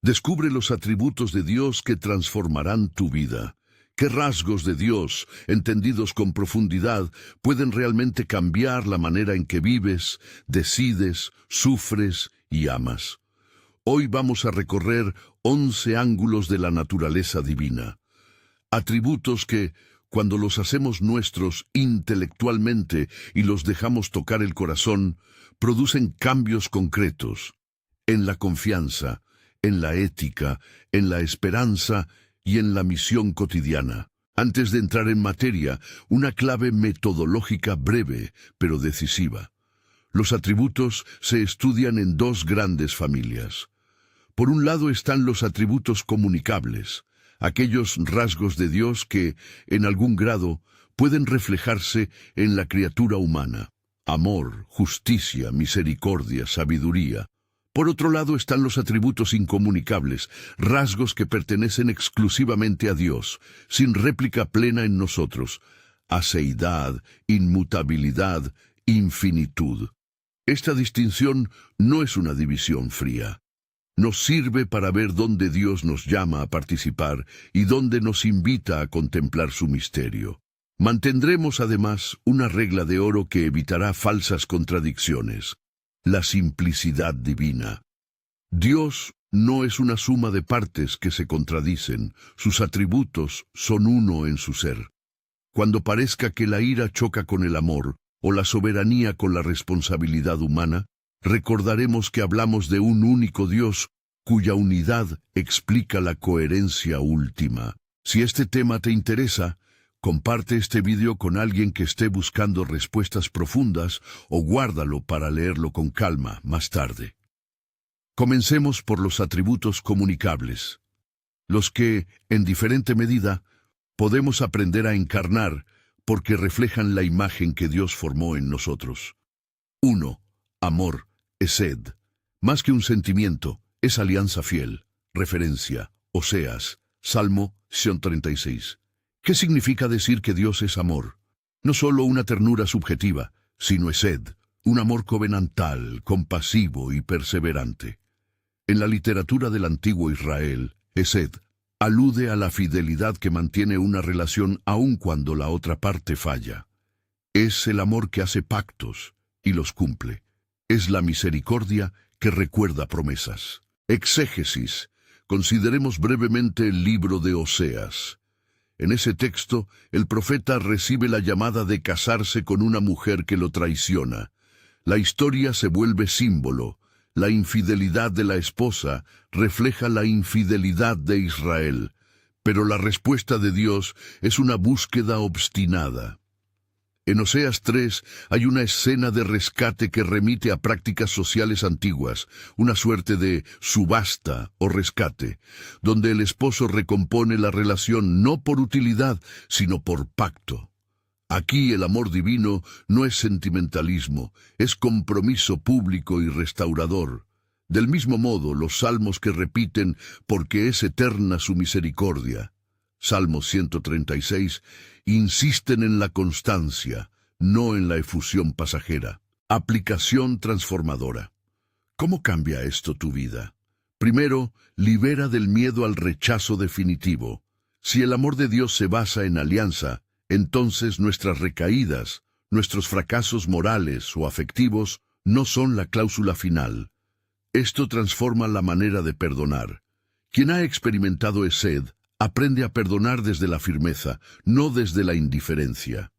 Descubre los atributos de Dios que transformarán tu vida. ¿Qué rasgos de Dios, entendidos con profundidad, pueden realmente cambiar la manera en que vives, decides, sufres y amas? Hoy vamos a recorrer 11 ángulos de la naturaleza divina. Atributos que, cuando los hacemos nuestros intelectualmente y los dejamos tocar el corazón, producen cambios concretos en la confianza, en la ética, en la esperanza y en la misión cotidiana. Antes de entrar en materia, una clave metodológica breve, pero decisiva. Los atributos se estudian en dos grandes familias. Por un lado están los atributos comunicables, aquellos rasgos de Dios que, en algún grado, pueden reflejarse en la criatura humana. Amor, justicia, misericordia, sabiduría. Por otro lado están los atributos incomunicables, rasgos que pertenecen exclusivamente a Dios, sin réplica plena en nosotros. Aseidad, inmutabilidad, infinitud. Esta distinción no es una división fría. Nos sirve para ver dónde Dios nos llama a participar y dónde nos invita a contemplar su misterio. Mantendremos además una regla de oro que evitará falsas contradicciones: la simplicidad divina. Dios no es una suma de partes que se contradicen, sus atributos son uno en su ser. Cuando parezca que la ira choca con el amor, o la soberanía con la responsabilidad humana, recordaremos que hablamos de un único Dios, cuya unidad explica la coherencia última. Si este tema te interesa, comparte este video con alguien que esté buscando respuestas profundas o guárdalo para leerlo con calma más tarde. Comencemos por los atributos comunicables, los que, en diferente medida, podemos aprender a encarnar porque reflejan la imagen que Dios formó en nosotros. 1. Amor, Esed. Más que un sentimiento, es alianza fiel. Referencia, Oseas, Salmo 136. ¿Qué significa decir que Dios es amor? No solo una ternura subjetiva, sino Esed, un amor covenantal, compasivo y perseverante. En la literatura del antiguo Israel, Esed alude a la fidelidad que mantiene una relación aun cuando la otra parte falla. Es el amor que hace pactos y los cumple. Es la misericordia que recuerda promesas. Exégesis. Consideremos brevemente el libro de Oseas. En ese texto, el profeta recibe la llamada de casarse con una mujer que lo traiciona. La historia se vuelve símbolo. La infidelidad de la esposa refleja la infidelidad de Israel, pero la respuesta de Dios es una búsqueda obstinada. En Oseas 3 hay una escena de rescate que remite a prácticas sociales antiguas, una suerte de subasta o rescate, donde el esposo recompone la relación no por utilidad, sino por pacto. Aquí el amor divino no es sentimentalismo, es compromiso público y restaurador. Del mismo modo, los salmos que repiten porque es eterna su misericordia, Salmo 136, insisten en la constancia, no en la efusión pasajera. Aplicación transformadora. ¿Cómo cambia esto tu vida? Primero, libera del miedo al rechazo definitivo. Si el amor de Dios se basa en alianza, entonces nuestras recaídas, nuestros fracasos morales o afectivos no son la cláusula final. Esto transforma la manera de perdonar. Quien ha experimentado Esed aprende a perdonar desde la firmeza, no desde la indiferencia.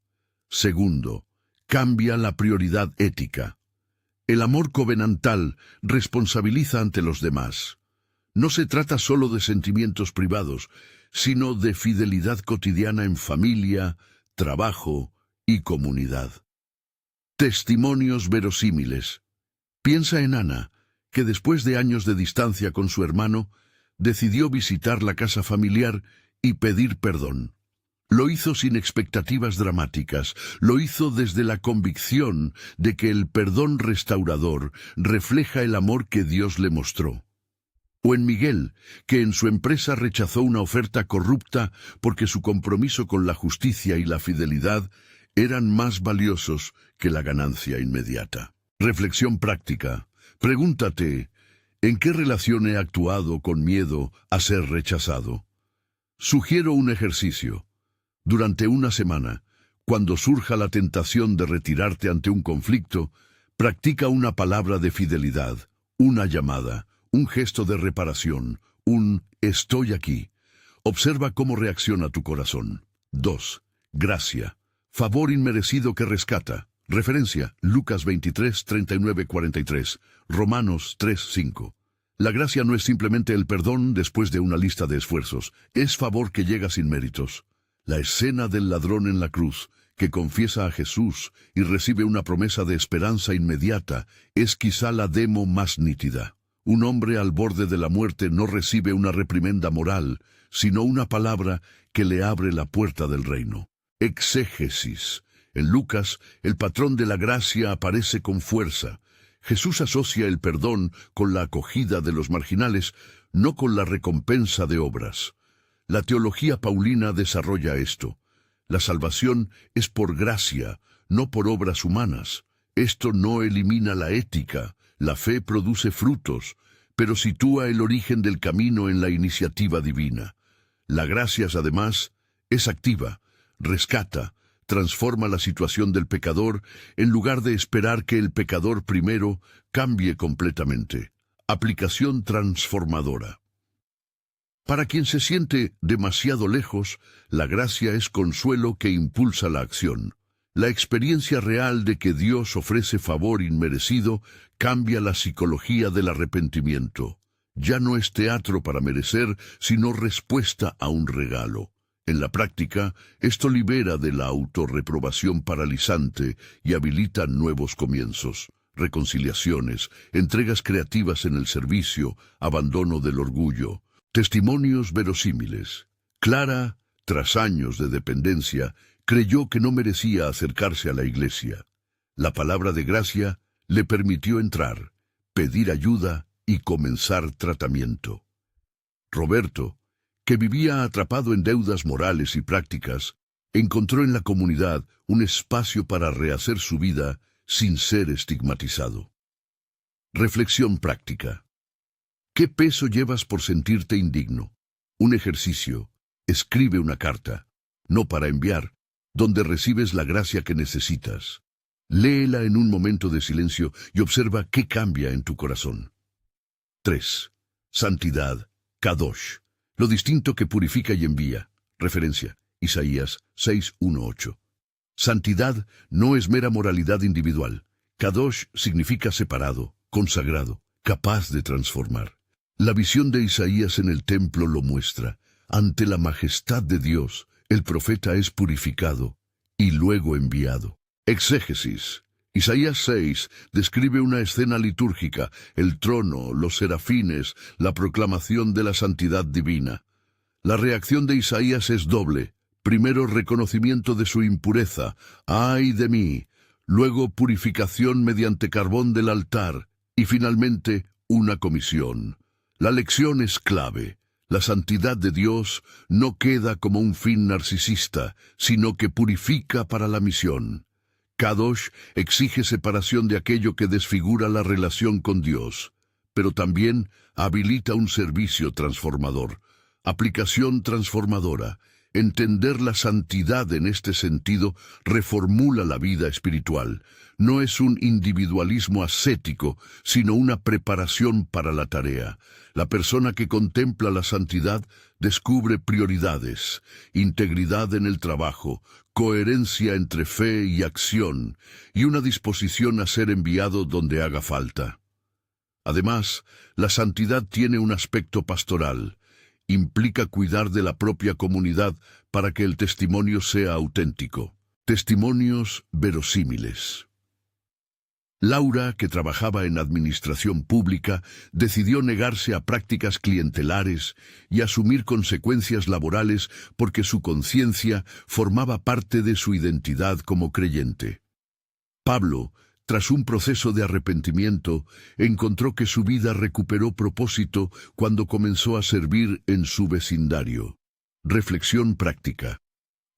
Segundo, cambia la prioridad ética. El amor covenantal responsabiliza ante los demás. No se trata solo de sentimientos privados, sino de fidelidad cotidiana en familia, trabajo y comunidad. Testimonios verosímiles. Piensa en Ana, que después de años de distancia con su hermano, decidió visitar la casa familiar y pedir perdón. Lo hizo sin expectativas dramáticas, lo hizo desde la convicción de que el perdón restaurador refleja el amor que Dios le mostró. O en Miguel, que en su empresa rechazó una oferta corrupta porque su compromiso con la justicia y la fidelidad eran más valiosos que la ganancia inmediata. Reflexión práctica. Pregúntate, ¿En qué relación he actuado con miedo a ser rechazado? Sugiero un ejercicio. Durante una semana, cuando surja la tentación de retirarte ante un conflicto, practica una palabra de fidelidad, una llamada, un gesto de reparación, un «estoy aquí». Observa cómo reacciona tu corazón. 2. Gracia. Favor inmerecido que rescata. Referencia, Lucas 23, 39, 43, Romanos 3, 5. La gracia no es simplemente el perdón después de una lista de esfuerzos, es favor que llega sin méritos. La escena del ladrón en la cruz, que confiesa a Jesús y recibe una promesa de esperanza inmediata, es quizá la demo más nítida. Un hombre al borde de la muerte no recibe una reprimenda moral, sino una palabra que le abre la puerta del reino. Exégesis. En Lucas, el patrón de la gracia aparece con fuerza. Jesús asocia el perdón con la acogida de los marginales, no con la recompensa de obras. La teología paulina desarrolla esto. La salvación es por gracia, no por obras humanas. Esto no elimina la ética, la fe produce frutos, pero sitúa el origen del camino en la iniciativa divina. La gracia, además, es activa, rescata, transforma la situación del pecador en lugar de esperar que el pecador primero cambie completamente. Aplicación transformadora. Para quien se siente demasiado lejos, la gracia es consuelo que impulsa la acción. La experiencia real de que Dios ofrece favor inmerecido cambia la psicología del arrepentimiento. Ya no es teatro para merecer, sino respuesta a un regalo. En la práctica, esto libera de la autorreprobación paralizante y habilita nuevos comienzos, reconciliaciones, entregas creativas en el servicio, abandono del orgullo, testimonios verosímiles. Clara, tras años de dependencia, creyó que no merecía acercarse a la iglesia. La palabra de gracia le permitió entrar, pedir ayuda y comenzar tratamiento. Roberto, que vivía atrapado en deudas morales y prácticas, encontró en la comunidad un espacio para rehacer su vida sin ser estigmatizado. Reflexión práctica. ¿Qué peso llevas por sentirte indigno? Un ejercicio. Escribe una carta, no para enviar, donde recibes la gracia que necesitas. Léela en un momento de silencio y observa qué cambia en tu corazón. 3. Santidad, Kadosh. Lo distinto que purifica y envía. Referencia, Isaías 6:1-8. Santidad no es mera moralidad individual. Kadosh significa separado, consagrado, capaz de transformar. La visión de Isaías en el templo lo muestra. Ante la majestad de Dios, el profeta es purificado y luego enviado. Exégesis. Isaías 6 describe una escena litúrgica, el trono, los serafines, la proclamación de la santidad divina. La reacción de Isaías es doble. Primero, reconocimiento de su impureza, ¡ay de mí! Luego, purificación mediante carbón del altar, y finalmente, una comisión. La lección es clave. La santidad de Dios no queda como un fin narcisista, sino que purifica para la misión. Kadosh exige separación de aquello que desfigura la relación con Dios, pero también habilita un servicio transformador. Aplicación transformadora. Entender la santidad en este sentido reformula la vida espiritual. No es un individualismo ascético, sino una preparación para la tarea. La persona que contempla la santidad descubre prioridades, integridad en el trabajo, coherencia entre fe y acción, y una disposición a ser enviado donde haga falta. Además, la santidad tiene un aspecto pastoral. Implica cuidar de la propia comunidad para que el testimonio sea auténtico. Testimonios verosímiles. Laura, que trabajaba en administración pública, decidió negarse a prácticas clientelares y asumir consecuencias laborales porque su conciencia formaba parte de su identidad como creyente. Pablo, tras un proceso de arrepentimiento, encontró que su vida recuperó propósito cuando comenzó a servir en su vecindario. Reflexión práctica.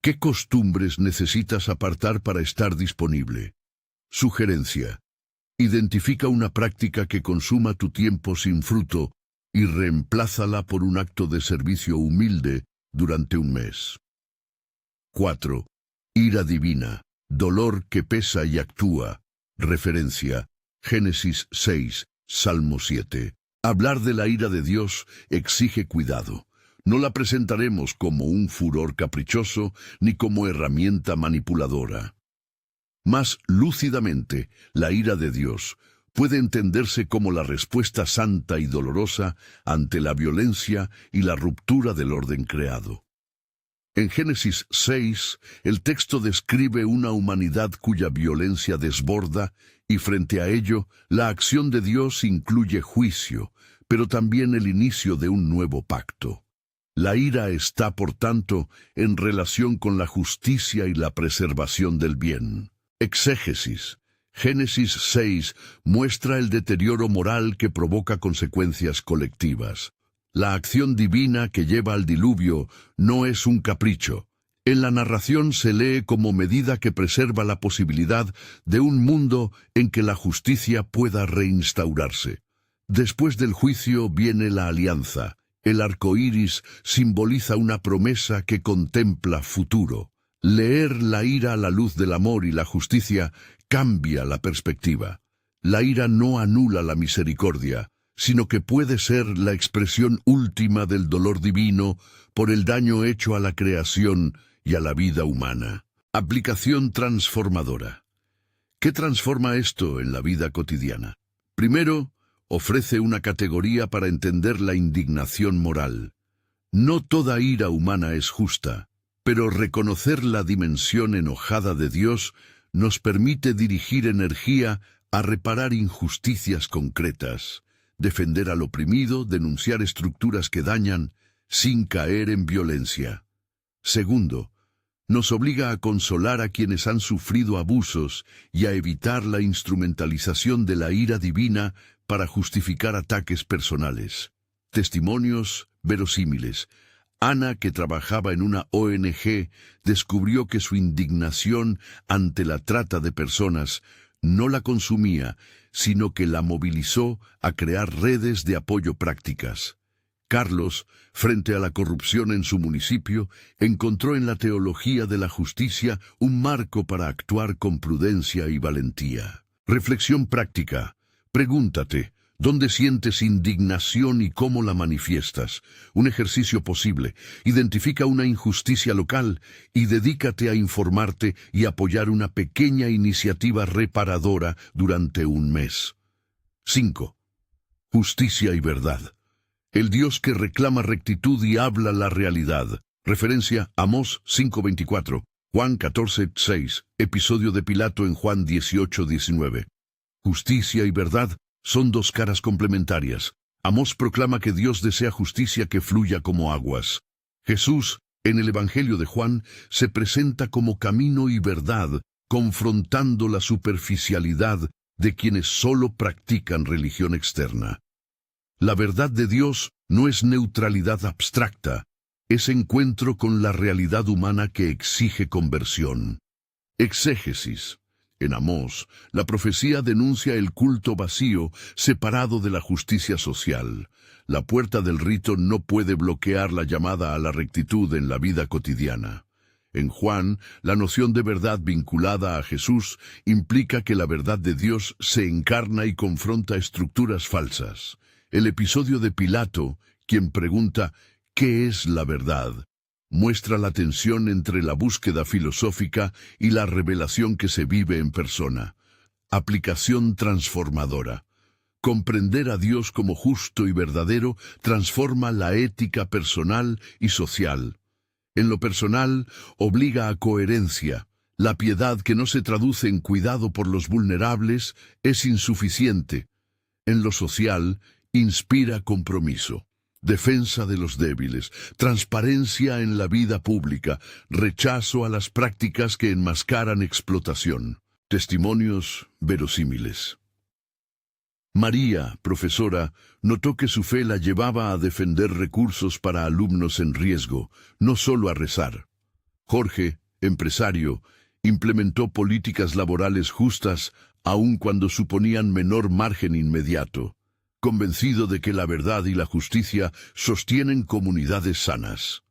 ¿Qué costumbres necesitas apartar para estar disponible? Sugerencia. Identifica una práctica que consuma tu tiempo sin fruto y reemplázala por un acto de servicio humilde durante un mes. 4. Ira divina, dolor que pesa y actúa. Referencia: Génesis 6, Salmo 7. Hablar de la ira de Dios exige cuidado. No la presentaremos como un furor caprichoso ni como herramienta manipuladora. Más lúcidamente, la ira de Dios puede entenderse como la respuesta santa y dolorosa ante la violencia y la ruptura del orden creado. En Génesis 6, el texto describe una humanidad cuya violencia desborda, y frente a ello, la acción de Dios incluye juicio, pero también el inicio de un nuevo pacto. La ira está, por tanto, en relación con la justicia y la preservación del bien. Exégesis. Génesis 6 muestra el deterioro moral que provoca consecuencias colectivas. La acción divina que lleva al diluvio no es un capricho. En la narración se lee como medida que preserva la posibilidad de un mundo en que la justicia pueda reinstaurarse. Después del juicio viene la alianza. El arco iris simboliza una promesa que contempla futuro. Leer la ira a la luz del amor y la justicia cambia la perspectiva. La ira no anula la misericordia, sino que puede ser la expresión última del dolor divino por el daño hecho a la creación y a la vida humana. Aplicación transformadora. ¿Qué transforma esto en la vida cotidiana? Primero, ofrece una categoría para entender la indignación moral. No toda ira humana es justa, pero reconocer la dimensión enojada de Dios nos permite dirigir energía a reparar injusticias concretas, defender al oprimido, denunciar estructuras que dañan, sin caer en violencia. Segundo, nos obliga a consolar a quienes han sufrido abusos y a evitar la instrumentalización de la ira divina para justificar ataques personales. Testimonios verosímiles. Ana, que trabajaba en una ONG, descubrió que su indignación ante la trata de personas no la consumía, sino que la movilizó a crear redes de apoyo prácticas. Carlos, frente a la corrupción en su municipio, encontró en la teología de la justicia un marco para actuar con prudencia y valentía. Reflexión práctica. Pregúntate, ¿dónde sientes indignación y cómo la manifiestas? Un ejercicio posible. Identifica una injusticia local y dedícate a informarte y apoyar una pequeña iniciativa reparadora durante un mes. 5. Justicia y verdad. El Dios que reclama rectitud y habla la realidad. Referencia: Amós 5:24, Juan 14:6, episodio de Pilato en Juan 18:19. Justicia y verdad son dos caras complementarias. Amós proclama que Dios desea justicia que fluya como aguas. Jesús, en el Evangelio de Juan, se presenta como camino y verdad, confrontando la superficialidad de quienes solo practican religión externa. La verdad de Dios no es neutralidad abstracta, es encuentro con la realidad humana que exige conversión. Exégesis. En Amós, la profecía denuncia el culto vacío, separado de la justicia social. La puerta del rito no puede bloquear la llamada a la rectitud en la vida cotidiana. En Juan, la noción de verdad vinculada a Jesús implica que la verdad de Dios se encarna y confronta estructuras falsas. El episodio de Pilato, quien pregunta ¿qué es la verdad?, muestra la tensión entre la búsqueda filosófica y la revelación que se vive en persona. Aplicación transformadora. Comprender a Dios como justo y verdadero transforma la ética personal y social. En lo personal, obliga a coherencia. La piedad que no se traduce en cuidado por los vulnerables es insuficiente. En lo social, inspira compromiso. Defensa de los débiles, transparencia en la vida pública, rechazo a las prácticas que enmascaran explotación. Testimonios verosímiles. María, profesora, notó que su fe la llevaba a defender recursos para alumnos en riesgo, no solo a rezar. Jorge, empresario, implementó políticas laborales justas aun cuando suponían menor margen inmediato, convencido de que la verdad y la justicia sostienen comunidades sanas.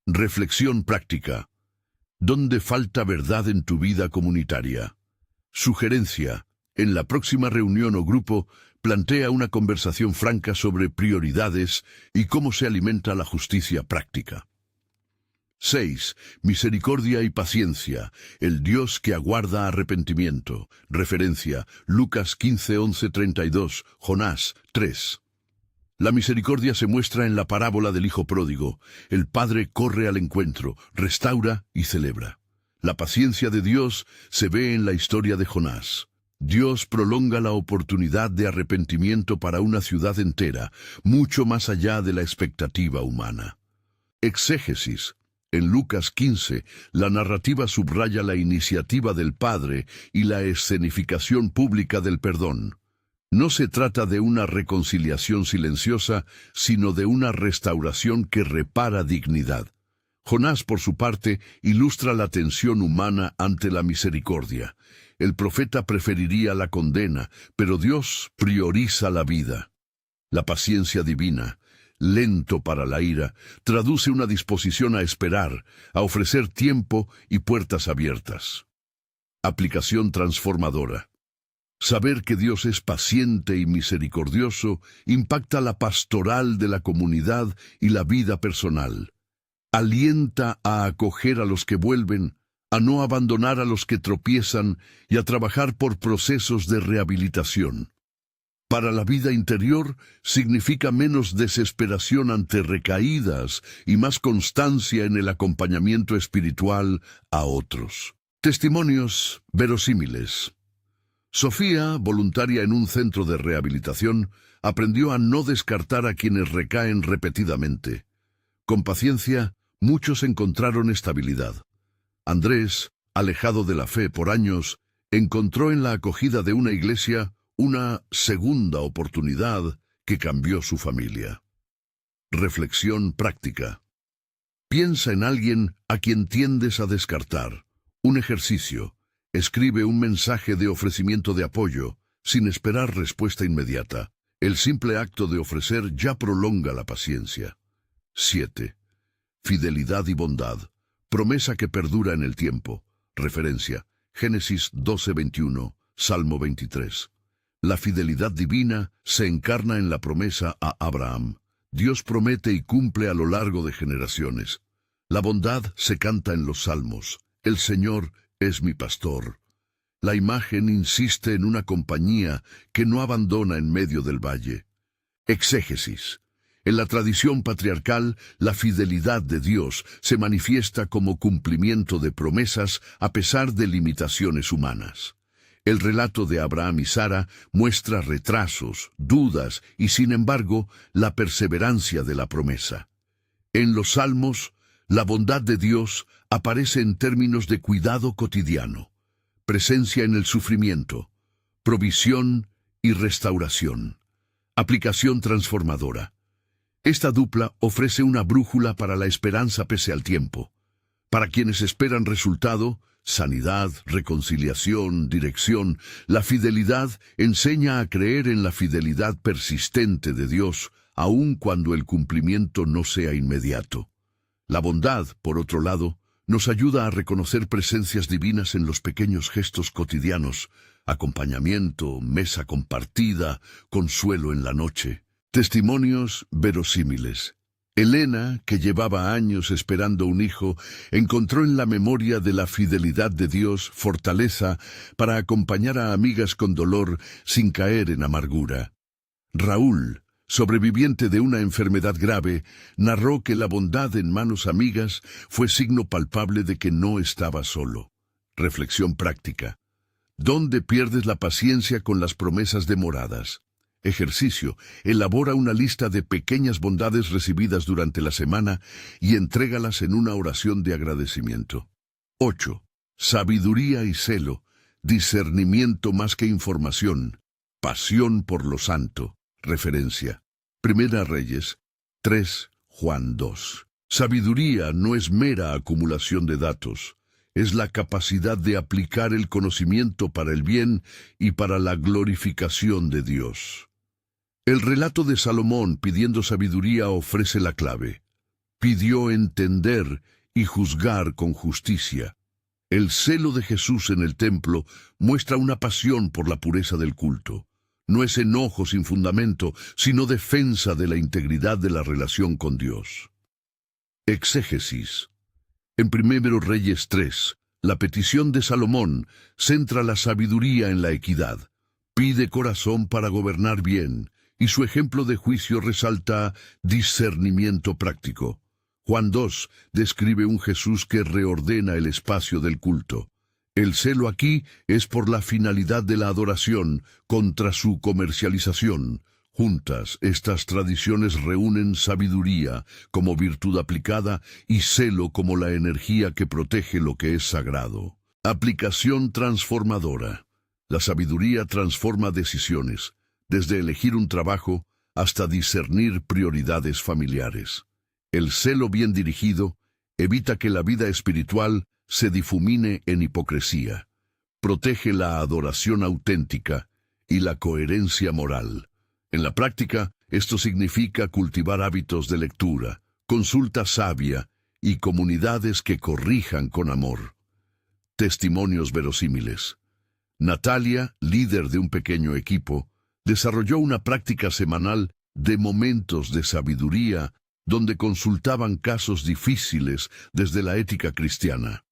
Reflexión práctica. ¿Dónde falta verdad en tu vida comunitaria? Sugerencia. En la próxima reunión o grupo, plantea una conversación franca sobre prioridades y cómo se alimenta la justicia práctica. 6. Misericordia y paciencia, el Dios que aguarda arrepentimiento. Referencia, Lucas 15:11-32, Jonás 3. La misericordia se muestra en la parábola del hijo pródigo. El padre corre al encuentro, restaura y celebra. La paciencia de Dios se ve en la historia de Jonás. Dios prolonga la oportunidad de arrepentimiento para una ciudad entera, mucho más allá de la expectativa humana. Exégesis. En Lucas 15, la narrativa subraya la iniciativa del Padre y la escenificación pública del perdón. No se trata de una reconciliación silenciosa, sino de una restauración que repara dignidad. Jonás, por su parte, ilustra la tensión humana ante la misericordia. El profeta preferiría la condena, pero Dios prioriza la vida. La paciencia divina, lento para la ira, traduce una disposición a esperar, a ofrecer tiempo y puertas abiertas. Aplicación transformadora. Saber que Dios es paciente y misericordioso impacta la pastoral de la comunidad y la vida personal. Alienta a acoger a los que vuelven, a no abandonar a los que tropiezan y a trabajar por procesos de rehabilitación. Para la vida interior significa menos desesperación ante recaídas y más constancia en el acompañamiento espiritual a otros. Testimonios verosímiles. Sofía, voluntaria en un centro de rehabilitación, aprendió a no descartar a quienes recaen repetidamente. Con paciencia, muchos encontraron estabilidad. Andrés, alejado de la fe por años, encontró en la acogida de una iglesia una segunda oportunidad que cambió su familia. Reflexión práctica. Piensa en alguien a quien tiendes a descartar. Un ejercicio. Escribe un mensaje de ofrecimiento de apoyo, sin esperar respuesta inmediata. El simple acto de ofrecer ya prolonga la paciencia. 7. Fidelidad y bondad. Promesa que perdura en el tiempo. Referencia, Génesis 12:21, Salmo 23. La fidelidad divina se encarna en la promesa a Abraham. Dios promete y cumple a lo largo de generaciones. La bondad se canta en los Salmos. El Señor es mi pastor. La imagen insiste en una compañía que no abandona en medio del valle. Exégesis. En la tradición patriarcal, la fidelidad de Dios se manifiesta como cumplimiento de promesas a pesar de limitaciones humanas. El relato de Abraham y Sara muestra retrasos, dudas y, sin embargo, la perseverancia de la promesa. En los Salmos, la bondad de Dios aparece en términos de cuidado cotidiano, presencia en el sufrimiento, provisión y restauración. Aplicación transformadora. Esta dupla ofrece una brújula para la esperanza pese al tiempo. Para quienes esperan resultado, sanidad, reconciliación, dirección, la fidelidad enseña a creer en la fidelidad persistente de Dios, aun cuando el cumplimiento no sea inmediato. La bondad, por otro lado, nos ayuda a reconocer presencias divinas en los pequeños gestos cotidianos, acompañamiento, mesa compartida, consuelo en la noche. Testimonios verosímiles. Elena, que llevaba años esperando un hijo, encontró en la memoria de la fidelidad de Dios fortaleza para acompañar a amigas con dolor sin caer en amargura. Raúl, sobreviviente de una enfermedad grave, narró que la bondad en manos amigas fue signo palpable de que no estaba solo. Reflexión práctica. ¿Dónde pierdes la paciencia con las promesas demoradas? Ejercicio. Elabora una lista de pequeñas bondades recibidas durante la semana y entrégalas en una oración de agradecimiento. 8. Sabiduría y celo. Discernimiento más que información. Pasión por lo santo. Referencia. Primera Reyes 3, Juan 2. Sabiduría no es mera acumulación de datos. es la capacidad de aplicar el conocimiento para el bien y para la glorificación de Dios. El relato de Salomón pidiendo sabiduría ofrece la clave. Pidió entender y juzgar con justicia. El celo de Jesús en el templo muestra una pasión por la pureza del culto. No es enojo sin fundamento, sino defensa de la integridad de la relación con Dios. Exégesis. En 1 Reyes 3, la petición de Salomón centra la sabiduría en la equidad. Pide corazón para gobernar bien, y su ejemplo de juicio resalta discernimiento práctico. Juan 2 describe un Jesús que reordena el espacio del culto. El celo aquí es por la finalidad de la adoración contra su comercialización. Juntas, estas tradiciones reúnen sabiduría como virtud aplicada y celo como la energía que protege lo que es sagrado. Aplicación transformadora. La sabiduría transforma decisiones, desde elegir un trabajo hasta discernir prioridades familiares. El celo bien dirigido evita que la vida espiritual se difumine en hipocresía. Protege la adoración auténtica y la coherencia moral. En la práctica, esto significa cultivar hábitos de lectura, consulta sabia y comunidades que corrijan con amor. Testimonios verosímiles. Natalia, líder de un pequeño equipo, desarrolló una práctica semanal de momentos de sabiduría donde consultaban casos difíciles desde la ética cristiana.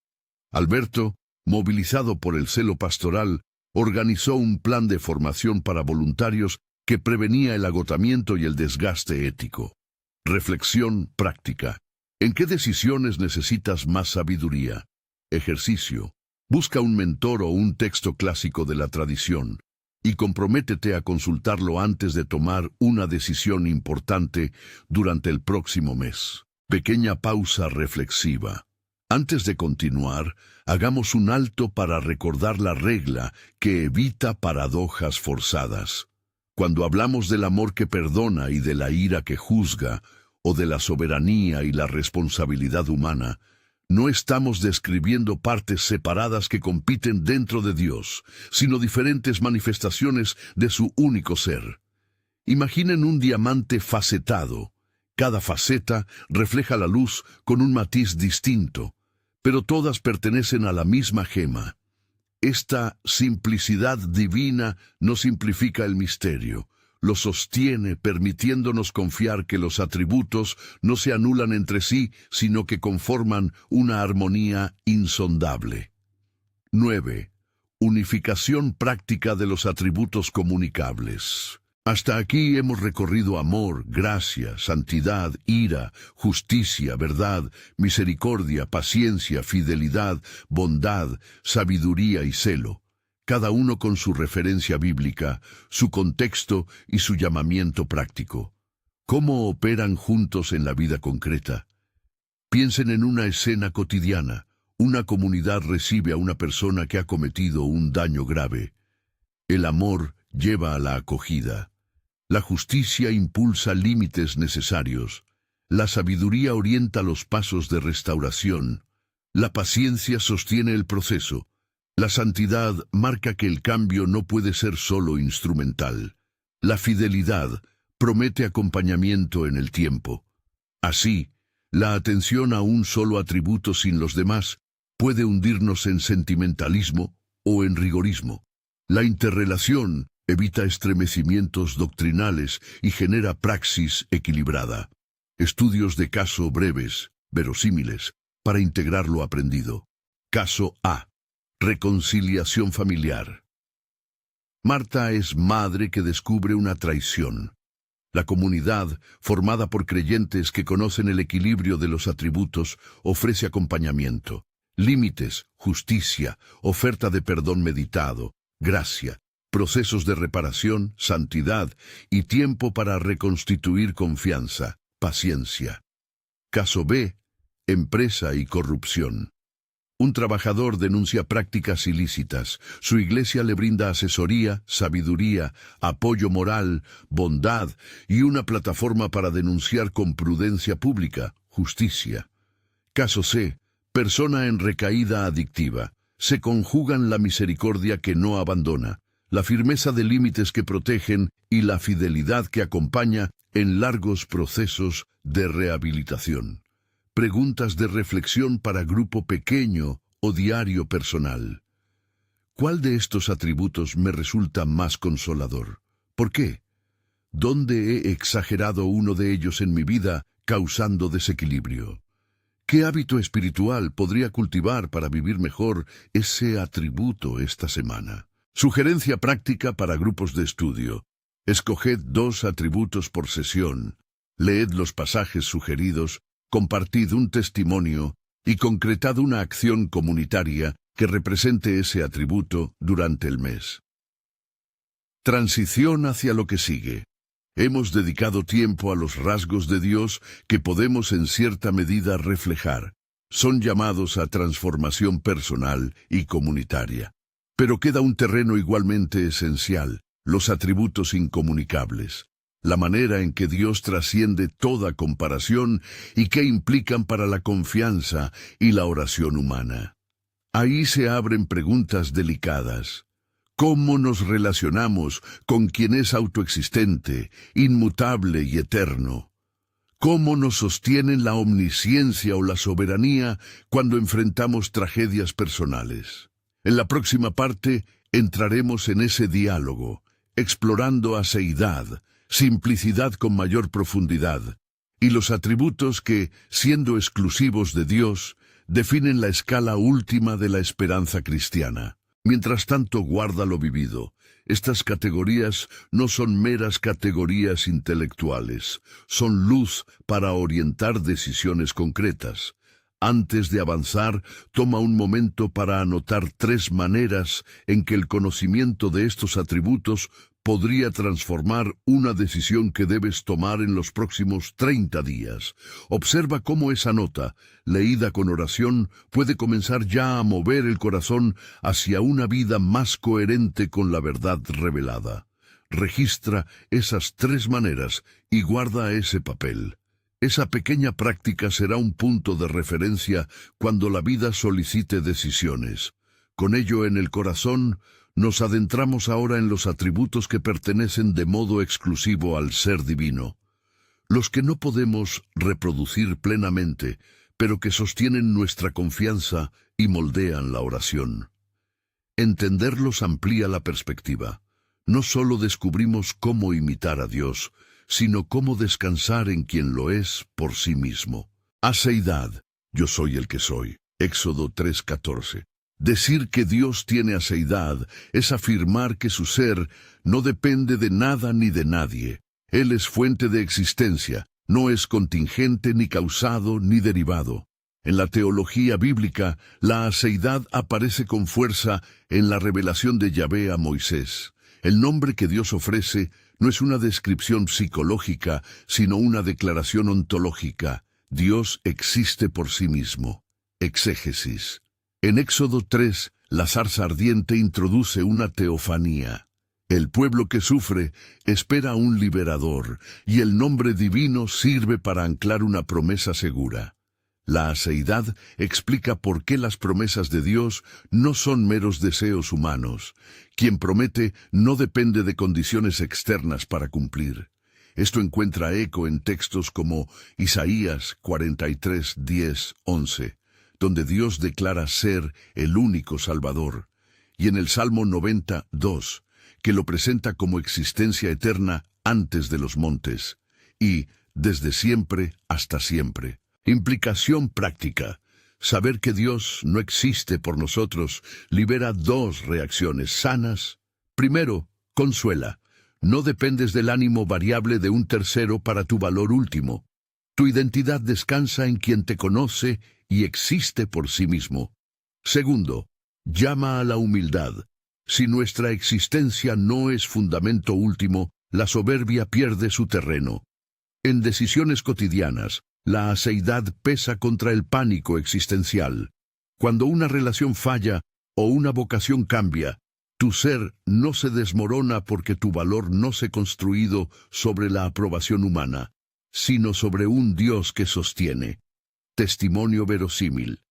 Alberto, movilizado por el celo pastoral, organizó un plan de formación para voluntarios que prevenía el agotamiento y el desgaste ético. Reflexión práctica. ¿En qué decisiones necesitas más sabiduría? Ejercicio. Busca un mentor o un texto clásico de la tradición y comprométete a consultarlo antes de tomar una decisión importante durante el próximo mes. Pequeña pausa reflexiva. Antes de continuar, hagamos un alto para recordar la regla que evita paradojas forzadas. Cuando hablamos del amor que perdona y de la ira que juzga, o de la soberanía y la responsabilidad humana, no estamos describiendo partes separadas que compiten dentro de Dios, sino diferentes manifestaciones de su único ser. Imaginen un diamante facetado. Cada faceta refleja la luz con un matiz distinto, pero todas pertenecen a la misma gema. Esta simplicidad divina no simplifica el misterio, lo sostiene permitiéndonos confiar que los atributos no se anulan entre sí, sino que conforman una armonía insondable. 9. Unificación práctica de los atributos comunicables. Hasta aquí hemos recorrido amor, gracia, santidad, ira, justicia, verdad, misericordia, paciencia, fidelidad, bondad, sabiduría y celo, cada uno con su referencia bíblica, su contexto y su llamamiento práctico. ¿Cómo operan juntos en la vida concreta? Piensen en una escena cotidiana. Una comunidad recibe a una persona que ha cometido un daño grave. El amor lleva a la acogida. La justicia impulsa límites necesarios. La sabiduría orienta los pasos de restauración. La paciencia sostiene el proceso. La santidad marca que el cambio no puede ser solo instrumental. La fidelidad promete acompañamiento en el tiempo. Así, la atención a un solo atributo sin los demás puede hundirnos en sentimentalismo o en rigorismo. La interrelación evita estremecimientos doctrinales y genera praxis equilibrada. Estudios de caso breves, verosímiles, para integrar lo aprendido. Caso A. Reconciliación familiar. Marta es madre que descubre una traición. La comunidad, formada por creyentes que conocen el equilibrio de los atributos, ofrece acompañamiento, límites, justicia, oferta de perdón meditado, gracia, procesos de reparación, santidad y tiempo para reconstituir confianza, paciencia. Caso B. Empresa y corrupción. Un trabajador denuncia prácticas ilícitas. Su iglesia le brinda asesoría, sabiduría, apoyo moral, bondad y una plataforma para denunciar con prudencia pública, justicia. Caso C. Persona en recaída adictiva. Se conjugan la misericordia que no abandona, la firmeza de límites que protegen y la fidelidad que acompaña en largos procesos de rehabilitación. Preguntas de reflexión para grupo pequeño o diario personal. ¿Cuál de estos atributos me resulta más consolador? ¿Por qué? ¿Dónde he exagerado uno de ellos en mi vida, causando desequilibrio? ¿Qué hábito espiritual podría cultivar para vivir mejor ese atributo esta semana? Sugerencia práctica para grupos de estudio. Escoged 2 atributos por sesión. Leed los pasajes sugeridos, compartid un testimonio y concretad una acción comunitaria que represente ese atributo durante el mes. Transición hacia lo que sigue. Hemos dedicado tiempo a los rasgos de Dios que podemos en cierta medida reflejar. Son llamados a transformación personal y comunitaria. Pero queda un terreno igualmente esencial, los atributos incomunicables. La manera en que Dios trasciende toda comparación y que implican para la confianza y la oración humana. Ahí se abren preguntas delicadas. ¿Cómo nos relacionamos con quien es autoexistente, inmutable y eterno? ¿Cómo nos sostienen la omnisciencia o la soberanía cuando enfrentamos tragedias personales? En la próxima parte entraremos en ese diálogo, explorando aseidad, simplicidad con mayor profundidad, y los atributos que, siendo exclusivos de Dios, definen la escala última de la esperanza cristiana. Mientras tanto, guarda lo vivido. Estas categorías no son meras categorías intelectuales, son luz para orientar decisiones concretas. Antes de avanzar, toma un momento para anotar 3 maneras en que el conocimiento de estos atributos podría transformar una decisión que debes tomar en los próximos 30 días. Observa cómo esa nota, leída con oración, puede comenzar ya a mover el corazón hacia una vida más coherente con la verdad revelada. Registra esas 3 maneras y guarda ese papel. Esa pequeña práctica será un punto de referencia cuando la vida solicite decisiones. Con ello en el corazón, nos adentramos ahora en los atributos que pertenecen de modo exclusivo al ser divino, los que no podemos reproducir plenamente, pero que sostienen nuestra confianza y moldean la oración. Entenderlos amplía la perspectiva. No solo descubrimos cómo imitar a Dios, sino cómo descansar en quien lo es por sí mismo. Aseidad, yo soy el que soy. Éxodo 3:14. Decir que Dios tiene aseidad es afirmar que su ser no depende de nada ni de nadie. Él es fuente de existencia, no es contingente ni causado ni derivado. En la teología bíblica, la aseidad aparece con fuerza en la revelación de Yahvé a Moisés. El nombre que Dios ofrece no es una descripción psicológica, sino una declaración ontológica. Dios existe por sí mismo. Exégesis. En Éxodo 3, la zarza ardiente introduce una teofanía. El pueblo que sufre espera a un liberador, y el nombre divino sirve para anclar una promesa segura. La aseidad explica por qué las promesas de Dios no son meros deseos humanos. Quien promete no depende de condiciones externas para cumplir. Esto encuentra eco en textos como Isaías 43, 10, 11. Donde Dios declara ser el único Salvador, y en el Salmo 92, que lo presenta como existencia eterna antes de los montes, y desde siempre hasta siempre. Implicación práctica. Saber que Dios no existe por nosotros libera 2 reacciones sanas. Primero, consuela. No dependes del ánimo variable de un tercero para tu valor último. Tu identidad descansa en quien te conoce y existe por sí mismo. Segundo, llama a la humildad. Si nuestra existencia no es fundamento último, la soberbia pierde su terreno. En decisiones cotidianas, la aseidad pesa contra el pánico existencial. Cuando una relación falla o una vocación cambia, tu ser no se desmorona porque tu valor no se ha construido sobre la aprobación humana, sino sobre un Dios que sostiene. Testimonio verosímil.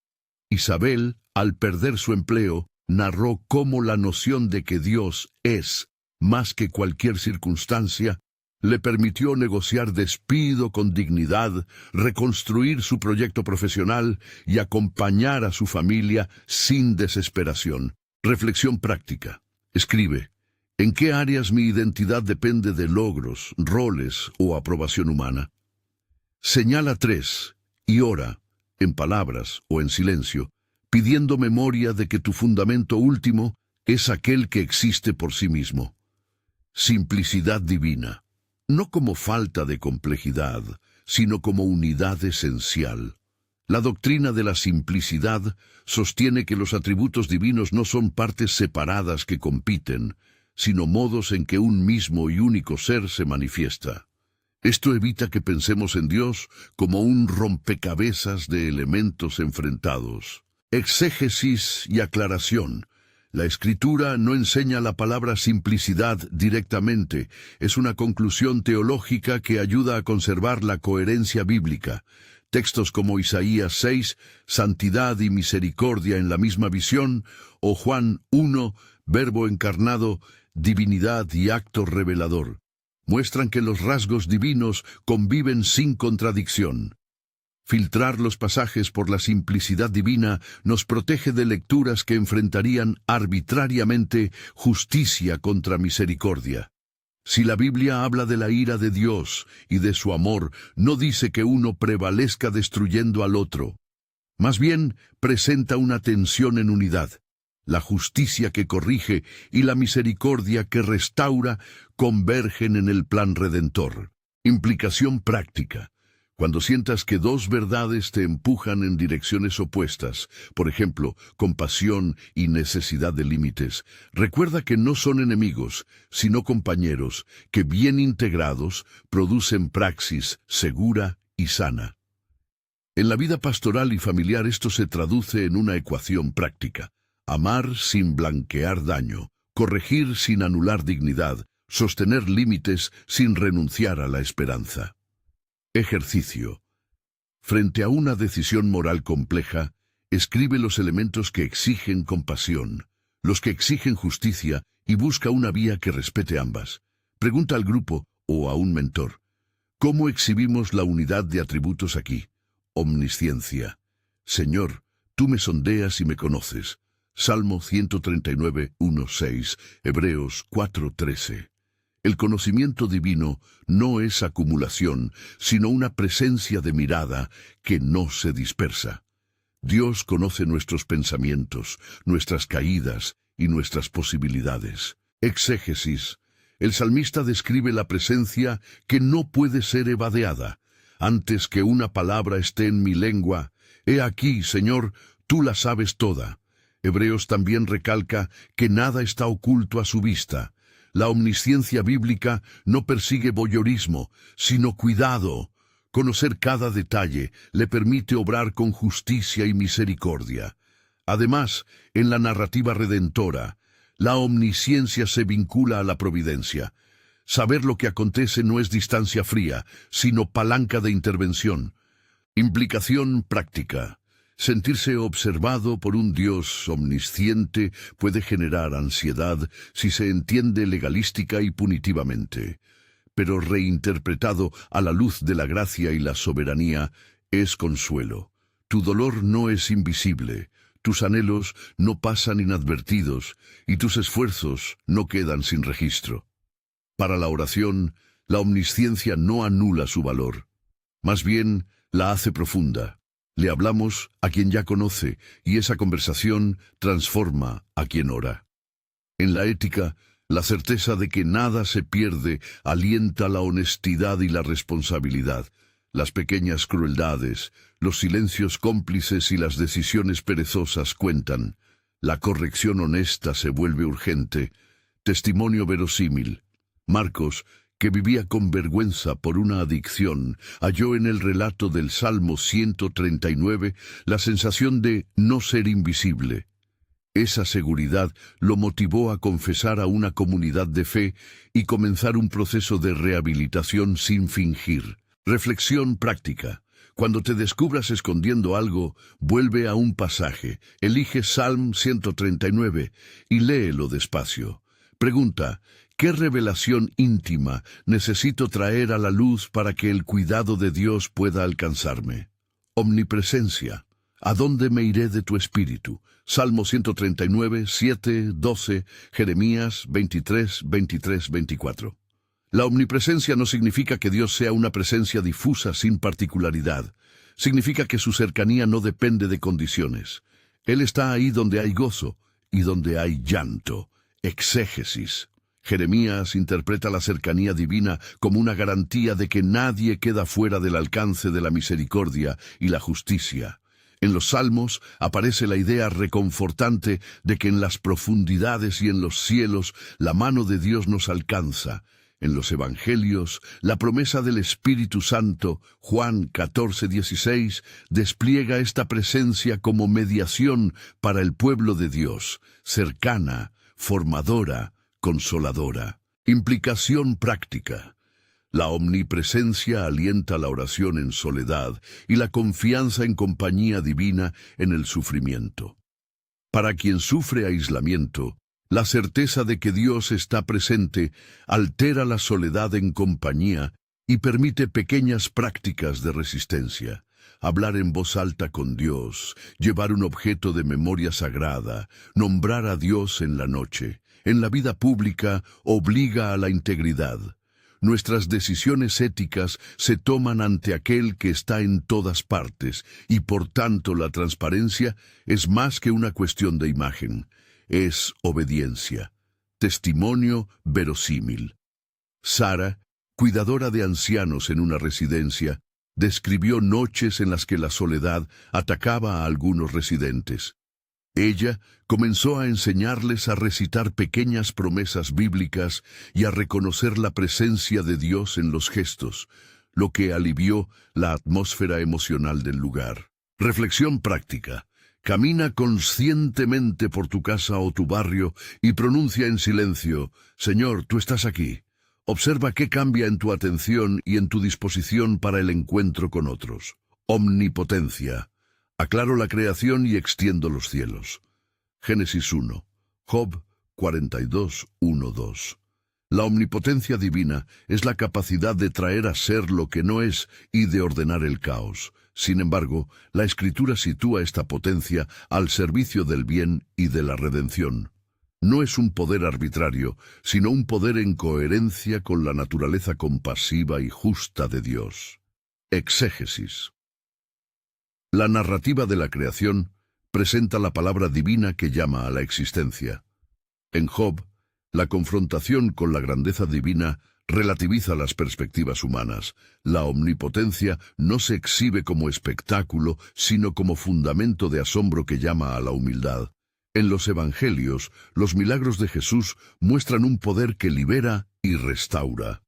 Isabel, al perder su empleo, narró cómo la noción de que Dios es más que cualquier circunstancia le permitió negociar despido con dignidad, reconstruir su proyecto profesional y acompañar a su familia sin desesperación. Reflexión práctica. Escribe: ¿en qué áreas mi identidad depende de logros, roles o aprobación humana? Señala 3 y ora, en palabras o en silencio, pidiendo memoria de que tu fundamento último es aquel que existe por sí mismo. Simplicidad divina. No como falta de complejidad, sino como unidad esencial. La doctrina de la simplicidad sostiene que los atributos divinos no son partes separadas que compiten, sino modos en que un mismo y único ser se manifiesta. Esto evita que pensemos en Dios como un rompecabezas de elementos enfrentados. Exégesis y aclaración. La Escritura no enseña la palabra simplicidad directamente, es una conclusión teológica que ayuda a conservar la coherencia bíblica. Textos como Isaías 6, santidad y misericordia en la misma visión, o Juan 1, verbo encarnado, divinidad y acto revelador, muestran que los rasgos divinos conviven sin contradicción. Filtrar los pasajes por la simplicidad divina nos protege de lecturas que enfrentarían arbitrariamente justicia contra misericordia. Si la Biblia habla de la ira de Dios y de su amor, no dice que uno prevalezca destruyendo al otro. Más bien, presenta una tensión en unidad. La justicia que corrige y la misericordia que restaura convergen en el plan redentor. Implicación práctica. Cuando sientas que dos verdades te empujan en direcciones opuestas, por ejemplo, compasión y necesidad de límites, recuerda que no son enemigos, sino compañeros, que bien integrados producen praxis segura y sana. En la vida pastoral y familiar esto se traduce en una ecuación práctica: amar sin blanquear daño, corregir sin anular dignidad, sostener límites sin renunciar a la esperanza. Ejercicio. Frente a una decisión moral compleja, escribe los elementos que exigen compasión, los que exigen justicia, y busca una vía que respete ambas. Pregunta al grupo o a un mentor: ¿cómo exhibimos la unidad de atributos aquí? Omnisciencia. Señor, tú me sondeas y me conoces. Salmo 139, 1:6, Hebreos 4:13. El conocimiento divino no es acumulación, sino una presencia de mirada que no se dispersa. Dios conoce nuestros pensamientos, nuestras caídas y nuestras posibilidades. Exégesis. El salmista describe la presencia que no puede ser evadeada. Antes que una palabra esté en mi lengua, he aquí, Señor, tú la sabes toda. Hebreos también recalca que nada está oculto a su vista. La omnisciencia bíblica no persigue voyeurismo, sino cuidado. Conocer cada detalle le permite obrar con justicia y misericordia. Además, en la narrativa redentora, la omnisciencia se vincula a la providencia. Saber lo que acontece no es distancia fría, sino palanca de intervención. Implicación práctica. Sentirse observado por un Dios omnisciente puede generar ansiedad si se entiende legalística y punitivamente, pero reinterpretado a la luz de la gracia y la soberanía es consuelo. Tu dolor no es invisible, tus anhelos no pasan inadvertidos y tus esfuerzos no quedan sin registro. Para la oración, la omnisciencia no anula su valor, más bien la hace profunda. Le hablamos a quien ya conoce, y esa conversación transforma a quien ora. En la ética, la certeza de que nada se pierde alienta la honestidad y la responsabilidad. Las pequeñas crueldades, los silencios cómplices y las decisiones perezosas cuentan. La corrección honesta se vuelve urgente. Testimonio verosímil. Marcos, que vivía con vergüenza por una adicción, halló en el relato del Salmo 139 la sensación de no ser invisible. Esa seguridad lo motivó a confesar a una comunidad de fe y comenzar un proceso de rehabilitación sin fingir. Reflexión práctica. Cuando te descubras escondiendo algo, vuelve a un pasaje, elige Salm 139 y léelo despacio. Pregunta, ¿qué revelación íntima necesito traer a la luz para que el cuidado de Dios pueda alcanzarme? Omnipresencia. ¿A dónde me iré de tu espíritu? Salmo 139, 7, 12, Jeremías 23, 23, 24. La omnipresencia no significa que Dios sea una presencia difusa sin particularidad. Significa que su cercanía no depende de condiciones. Él está ahí donde hay gozo y donde hay llanto. Exégesis. Jeremías interpreta la cercanía divina como una garantía de que nadie queda fuera del alcance de la misericordia y la justicia. En los Salmos aparece la idea reconfortante de que en las profundidades y en los cielos la mano de Dios nos alcanza. En los Evangelios, la promesa del Espíritu Santo, Juan 14:16, despliega esta presencia como mediación para el pueblo de Dios, cercana, formadora, consoladora. Implicación práctica. La omnipresencia alienta la oración en soledad y la confianza en compañía divina en el sufrimiento. Para quien sufre aislamiento, la certeza de que Dios está presente altera la soledad en compañía y permite pequeñas prácticas de resistencia. Hablar en voz alta con Dios, llevar un objeto de memoria sagrada, nombrar a Dios en la noche, en la vida pública, obliga a la integridad. Nuestras decisiones éticas se toman ante aquel que está en todas partes, y por tanto la transparencia es más que una cuestión de imagen. Es obediencia, testimonio verosímil. Sara, cuidadora de ancianos en una residencia, describió noches en las que la soledad atacaba a algunos residentes. Ella comenzó a enseñarles a recitar pequeñas promesas bíblicas y a reconocer la presencia de Dios en los gestos, lo que alivió la atmósfera emocional del lugar. Reflexión práctica. Camina conscientemente por tu casa o tu barrio y pronuncia en silencio, Señor, tú estás aquí. Observa qué cambia en tu atención y en tu disposición para el encuentro con otros. Omnipotencia. Aclaro la creación y extiendo los cielos. Génesis 1. Job 42, 1, 2. La omnipotencia divina es la capacidad de traer a ser lo que no es y de ordenar el caos. Sin embargo, la Escritura sitúa esta potencia al servicio del bien y de la redención. No es un poder arbitrario, sino un poder en coherencia con la naturaleza compasiva y justa de Dios. Exégesis. La narrativa de la creación presenta la palabra divina que llama a la existencia. En Job, la confrontación con la grandeza divina relativiza las perspectivas humanas. La omnipotencia no se exhibe como espectáculo, sino como fundamento de asombro que llama a la humildad. En los Evangelios, los milagros de Jesús muestran un poder que libera y restaura.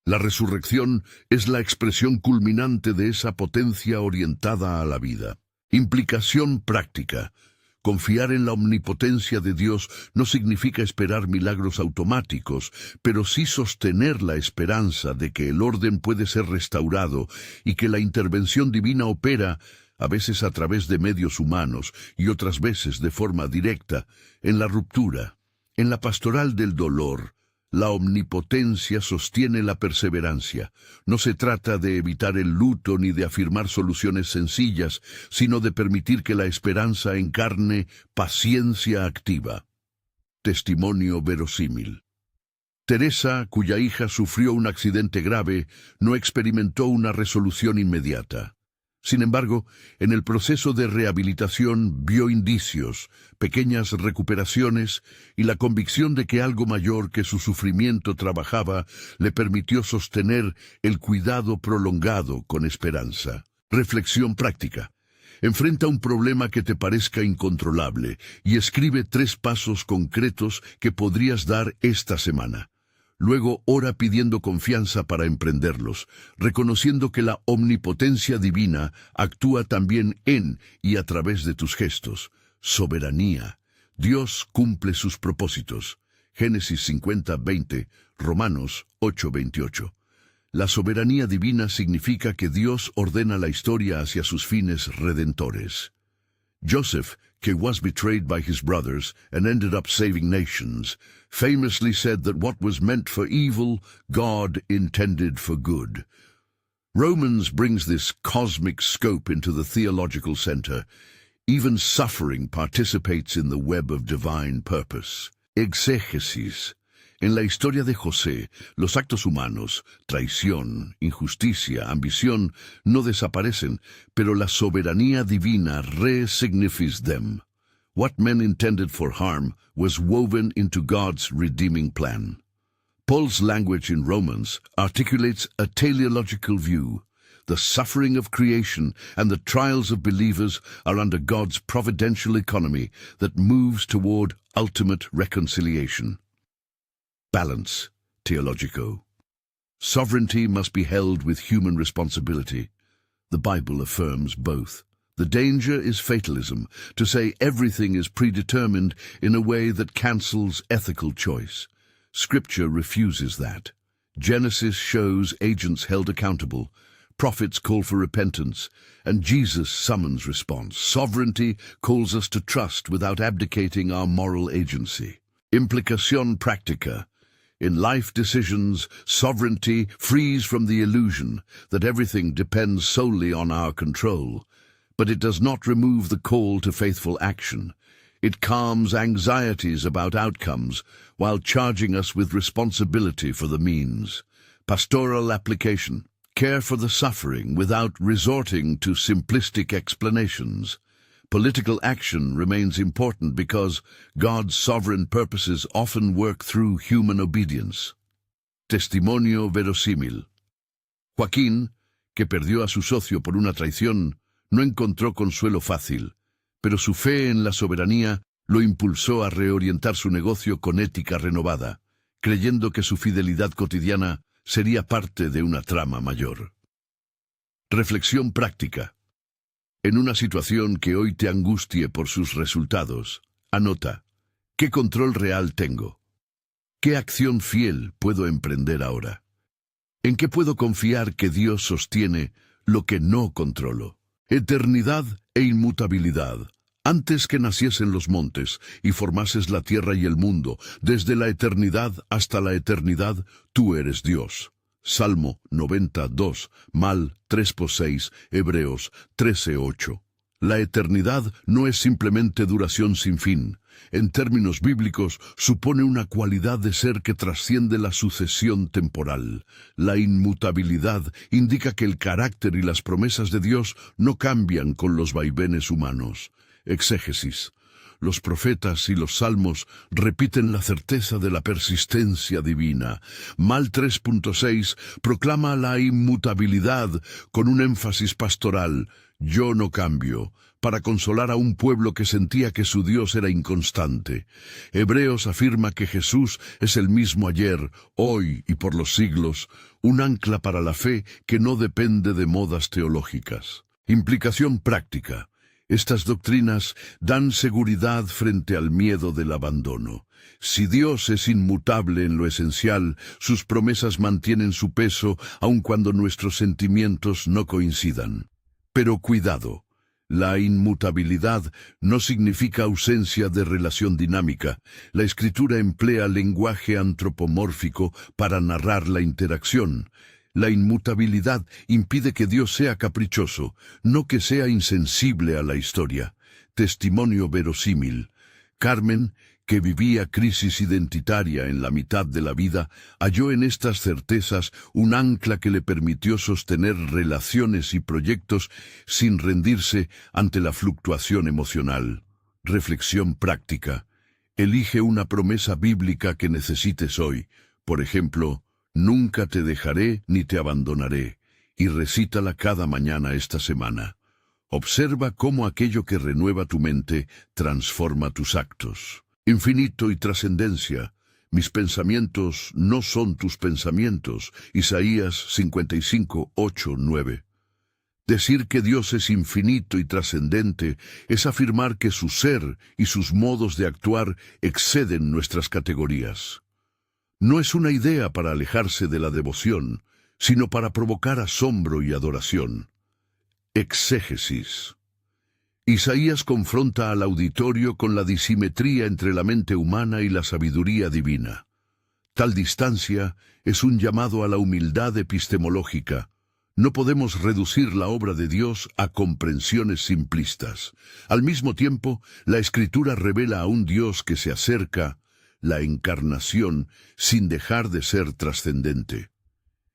La resurrección es la expresión culminante de esa potencia orientada a la vida. Implicación práctica. Confiar en la omnipotencia de Dios no significa esperar milagros automáticos, pero sí sostener la esperanza de que el orden puede ser restaurado y que la intervención divina opera, a veces a través de medios humanos y otras veces de forma directa, en la ruptura. En la pastoral del dolor, la omnipotencia sostiene la perseverancia. No se trata de evitar el luto ni de afirmar soluciones sencillas, sino de permitir que la esperanza encarne paciencia activa. Testimonio verosímil. Teresa, cuya hija sufrió un accidente grave, no experimentó una resolución inmediata. Sin embargo, en el proceso de rehabilitación vio indicios, pequeñas recuperaciones y la convicción de que algo mayor que su sufrimiento trabajaba le permitió sostener el cuidado prolongado con esperanza. Reflexión práctica. Enfrenta un problema que te parezca incontrolable y escribe 3 pasos concretos que podrías dar esta semana. Luego ora pidiendo confianza para emprenderlos, reconociendo que la omnipotencia divina actúa también en y a través de tus gestos. Soberanía. Dios cumple sus propósitos. Génesis 50:20, Romanos 8:28. La soberanía divina significa que Dios ordena la historia hacia sus fines redentores. Joseph, que was betrayed by his brothers and ended up saving nations, famously said that what was meant for evil, God intended for good. Romans brings this cosmic scope into the theological center. Even suffering participates in the web of divine purpose. Exégesis. En la historia de José, los actos humanos, traición, injusticia, ambición, no desaparecen, pero la soberanía divina resignifies them. What men intended for harm was woven into God's redeeming plan. Paul's language in Romans articulates a teleological view. The suffering of creation and the trials of believers are under God's providential economy that moves toward ultimate reconciliation. Balance, teologico. Sovereignty must be held with human responsibility. The Bible affirms both. The danger is fatalism, to say everything is predetermined in a way that cancels ethical choice. Scripture refuses that. Genesis shows agents held accountable, prophets call for repentance, and Jesus summons response. Sovereignty calls us to trust without abdicating our moral agency. Implicación práctica. In life decisions, sovereignty frees from the illusion that everything depends solely on our control, but it does not remove the call to faithful action. It calms anxieties about outcomes while charging us with responsibility for the means. Pastoral application. Care for the suffering without resorting to simplistic explanations. Political action remains important because God's sovereign purposes often work through human obedience. Testimonio verosímil. Joaquín, que perdió a su socio por una traición, no encontró consuelo fácil, pero su fe en la soberanía lo impulsó a reorientar su negocio con ética renovada, creyendo que su fidelidad cotidiana sería parte de una trama mayor. Reflexión práctica. En una situación que hoy te angustie por sus resultados, anota, ¿qué control real tengo? ¿Qué acción fiel puedo emprender ahora? ¿En qué puedo confiar que Dios sostiene lo que no controlo? Eternidad e inmutabilidad. Antes que naciesen los montes y formases la tierra y el mundo, desde la eternidad hasta la eternidad, tú eres Dios. Salmo 92, Mal 3:6, Hebreos 13:8. La eternidad no es simplemente duración sin fin. En términos bíblicos, supone una cualidad de ser que trasciende la sucesión temporal. La inmutabilidad indica que el carácter y las promesas de Dios no cambian con los vaivenes humanos. Exégesis. Los profetas y los salmos repiten la certeza de la persistencia divina. Mal 3:6 proclama la inmutabilidad con un énfasis pastoral. Yo no cambio, para consolar a un pueblo que sentía que su Dios era inconstante. Hebreos afirma que Jesús es el mismo ayer, hoy y por los siglos, un ancla para la fe que no depende de modas teológicas. Implicación práctica. Estas doctrinas dan seguridad frente al miedo del abandono. Si Dios es inmutable en lo esencial, sus promesas mantienen su peso aun cuando nuestros sentimientos no coincidan. Pero cuidado, la inmutabilidad no significa ausencia de relación dinámica. La Escritura emplea lenguaje antropomórfico para narrar la interacción. La inmutabilidad impide que Dios sea caprichoso, no que sea insensible a la historia. Testimonio verosímil. Carmen, que vivía crisis identitaria en la mitad de la vida, halló en estas certezas un ancla que le permitió sostener relaciones y proyectos sin rendirse ante la fluctuación emocional. Reflexión práctica. Elige una promesa bíblica que necesites hoy. Por ejemplo, nunca te dejaré ni te abandonaré, y recítala cada mañana esta semana. Observa cómo aquello que renueva tu mente transforma tus actos. Infinito y trascendencia. Mis pensamientos no son tus pensamientos. Isaías 55, 8, 9. Decir que Dios es infinito y trascendente es afirmar que su ser y sus modos de actuar exceden nuestras categorías. No es una idea para alejarse de la devoción, sino para provocar asombro y adoración. Exégesis. Isaías confronta al auditorio con la disimetría entre la mente humana y la sabiduría divina. Tal distancia es un llamado a la humildad epistemológica. No podemos reducir la obra de Dios a comprensiones simplistas. Al mismo tiempo, la Escritura revela a un Dios que se acerca, la encarnación, sin dejar de ser trascendente.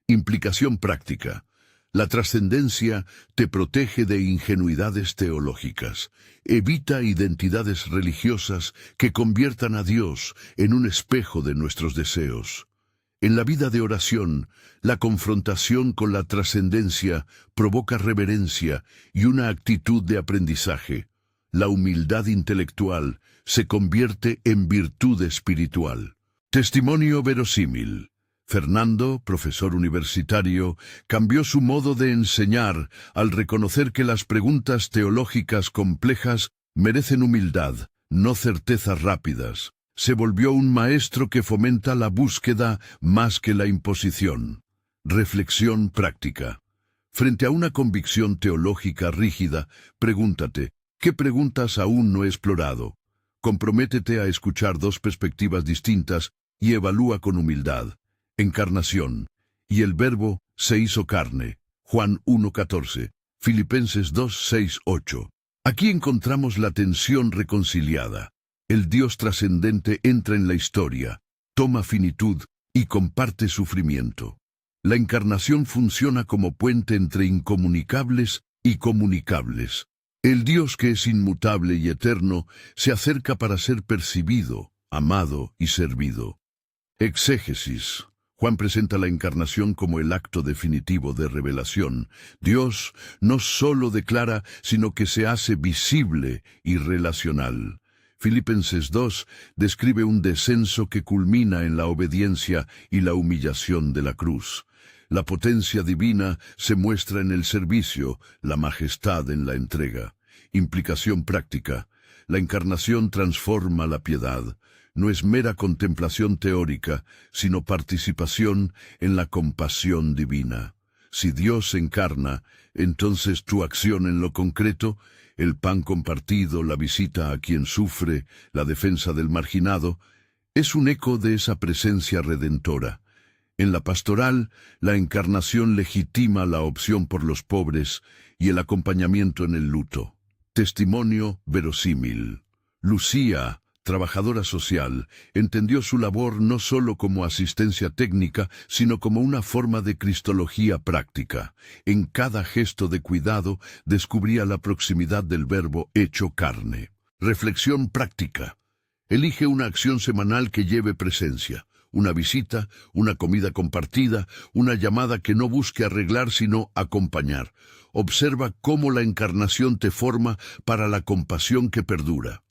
Implicación práctica. La trascendencia te protege de ingenuidades teológicas. Evita identidades religiosas que conviertan a Dios en un espejo de nuestros deseos. En la vida de oración, la confrontación con la trascendencia provoca reverencia y una actitud de aprendizaje. La humildad intelectual se convierte en virtud espiritual. Testimonio verosímil. Fernando, profesor universitario, cambió su modo de enseñar al reconocer que las preguntas teológicas complejas merecen humildad, no certezas rápidas. Se volvió un maestro que fomenta la búsqueda más que la imposición. Reflexión práctica. Frente a una convicción teológica rígida, pregúntate, ¿qué preguntas aún no he explorado? Comprométete a escuchar dos perspectivas distintas y evalúa con humildad. Encarnación. Y el Verbo se hizo carne. Juan 1:14. Filipenses 2:6-8. Aquí encontramos la tensión reconciliada. El Dios trascendente entra en la historia, toma finitud y comparte sufrimiento. La encarnación funciona como puente entre incomunicables y comunicables. El Dios que es inmutable y eterno se acerca para ser percibido, amado y servido. Exégesis. Juan presenta la encarnación como el acto definitivo de revelación. Dios no solo declara, sino que se hace visible y relacional. Filipenses 2 describe un descenso que culmina en la obediencia y la humillación de la cruz. La potencia divina se muestra en el servicio, la majestad en la entrega. Implicación práctica. La encarnación transforma la piedad. No es mera contemplación teórica, sino participación en la compasión divina. Si Dios se encarna, entonces tu acción en lo concreto, el pan compartido, la visita a quien sufre, la defensa del marginado, es un eco de esa presencia redentora. En la pastoral, la encarnación legitima la opción por los pobres y el acompañamiento en el luto. Testimonio verosímil. Lucía, trabajadora social, entendió su labor no solo como asistencia técnica, sino como una forma de cristología práctica. En cada gesto de cuidado descubría la proximidad del Verbo hecho carne. Reflexión práctica. Elige una acción semanal que lleve presencia. Una visita, una comida compartida, una llamada que no busque arreglar sino acompañar. Observa cómo la encarnación te forma para la compasión que perdura.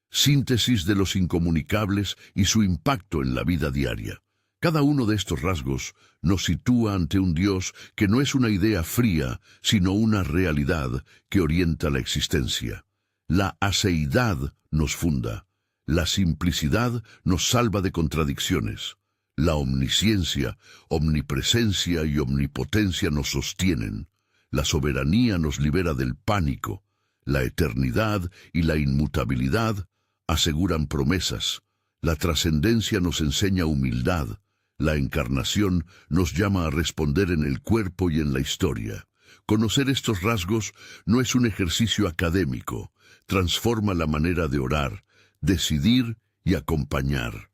Síntesis de los incomunicables y su impacto en la vida diaria. Cada uno de estos rasgos nos sitúa ante un Dios que no es una idea fría, sino una realidad que orienta la existencia. La aseidad nos funda. La simplicidad nos salva de contradicciones. La omnisciencia, omnipresencia y omnipotencia nos sostienen. La soberanía nos libera del pánico. La eternidad y la inmutabilidad aseguran promesas. La trascendencia nos enseña humildad. La encarnación nos llama a responder en el cuerpo y en la historia. Conocer estos rasgos no es un ejercicio académico. Transforma la manera de orar, decidir y acompañar.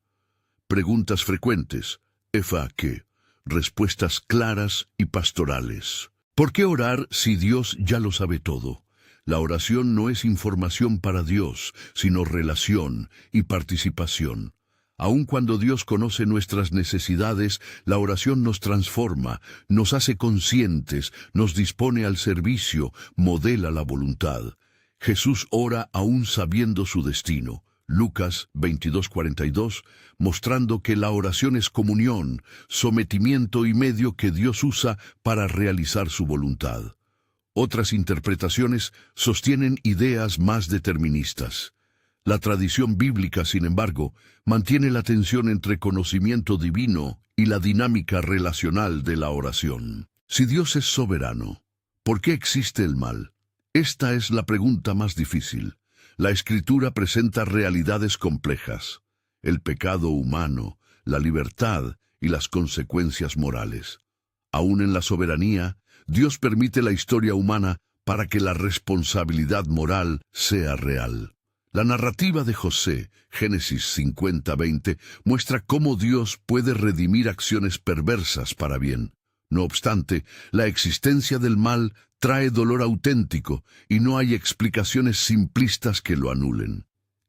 Preguntas frecuentes. ¿Qué? Respuestas claras y pastorales. ¿Por qué orar si Dios ya lo sabe todo? La oración no es información para Dios, sino relación y participación. Aun cuando Dios conoce nuestras necesidades, la oración nos transforma, nos hace conscientes, nos dispone al servicio, modela la voluntad. Jesús ora aún sabiendo su destino. Lucas 22:42, mostrando que la oración es comunión, sometimiento y medio que Dios usa para realizar su voluntad. Otras interpretaciones sostienen ideas más deterministas. La tradición bíblica, sin embargo, mantiene la tensión entre conocimiento divino y la dinámica relacional de la oración. Si Dios es soberano, ¿por qué existe el mal? Esta es la pregunta más difícil. La Escritura presenta realidades complejas: el pecado humano, la libertad y las consecuencias morales. Aún en la soberanía, Dios permite la historia humana para que la responsabilidad moral sea real. La narrativa de José, Génesis 50:20, muestra cómo Dios puede redimir acciones perversas para bien. No obstante, la existencia del mal trae dolor auténtico y no hay explicaciones simplistas que lo anulen.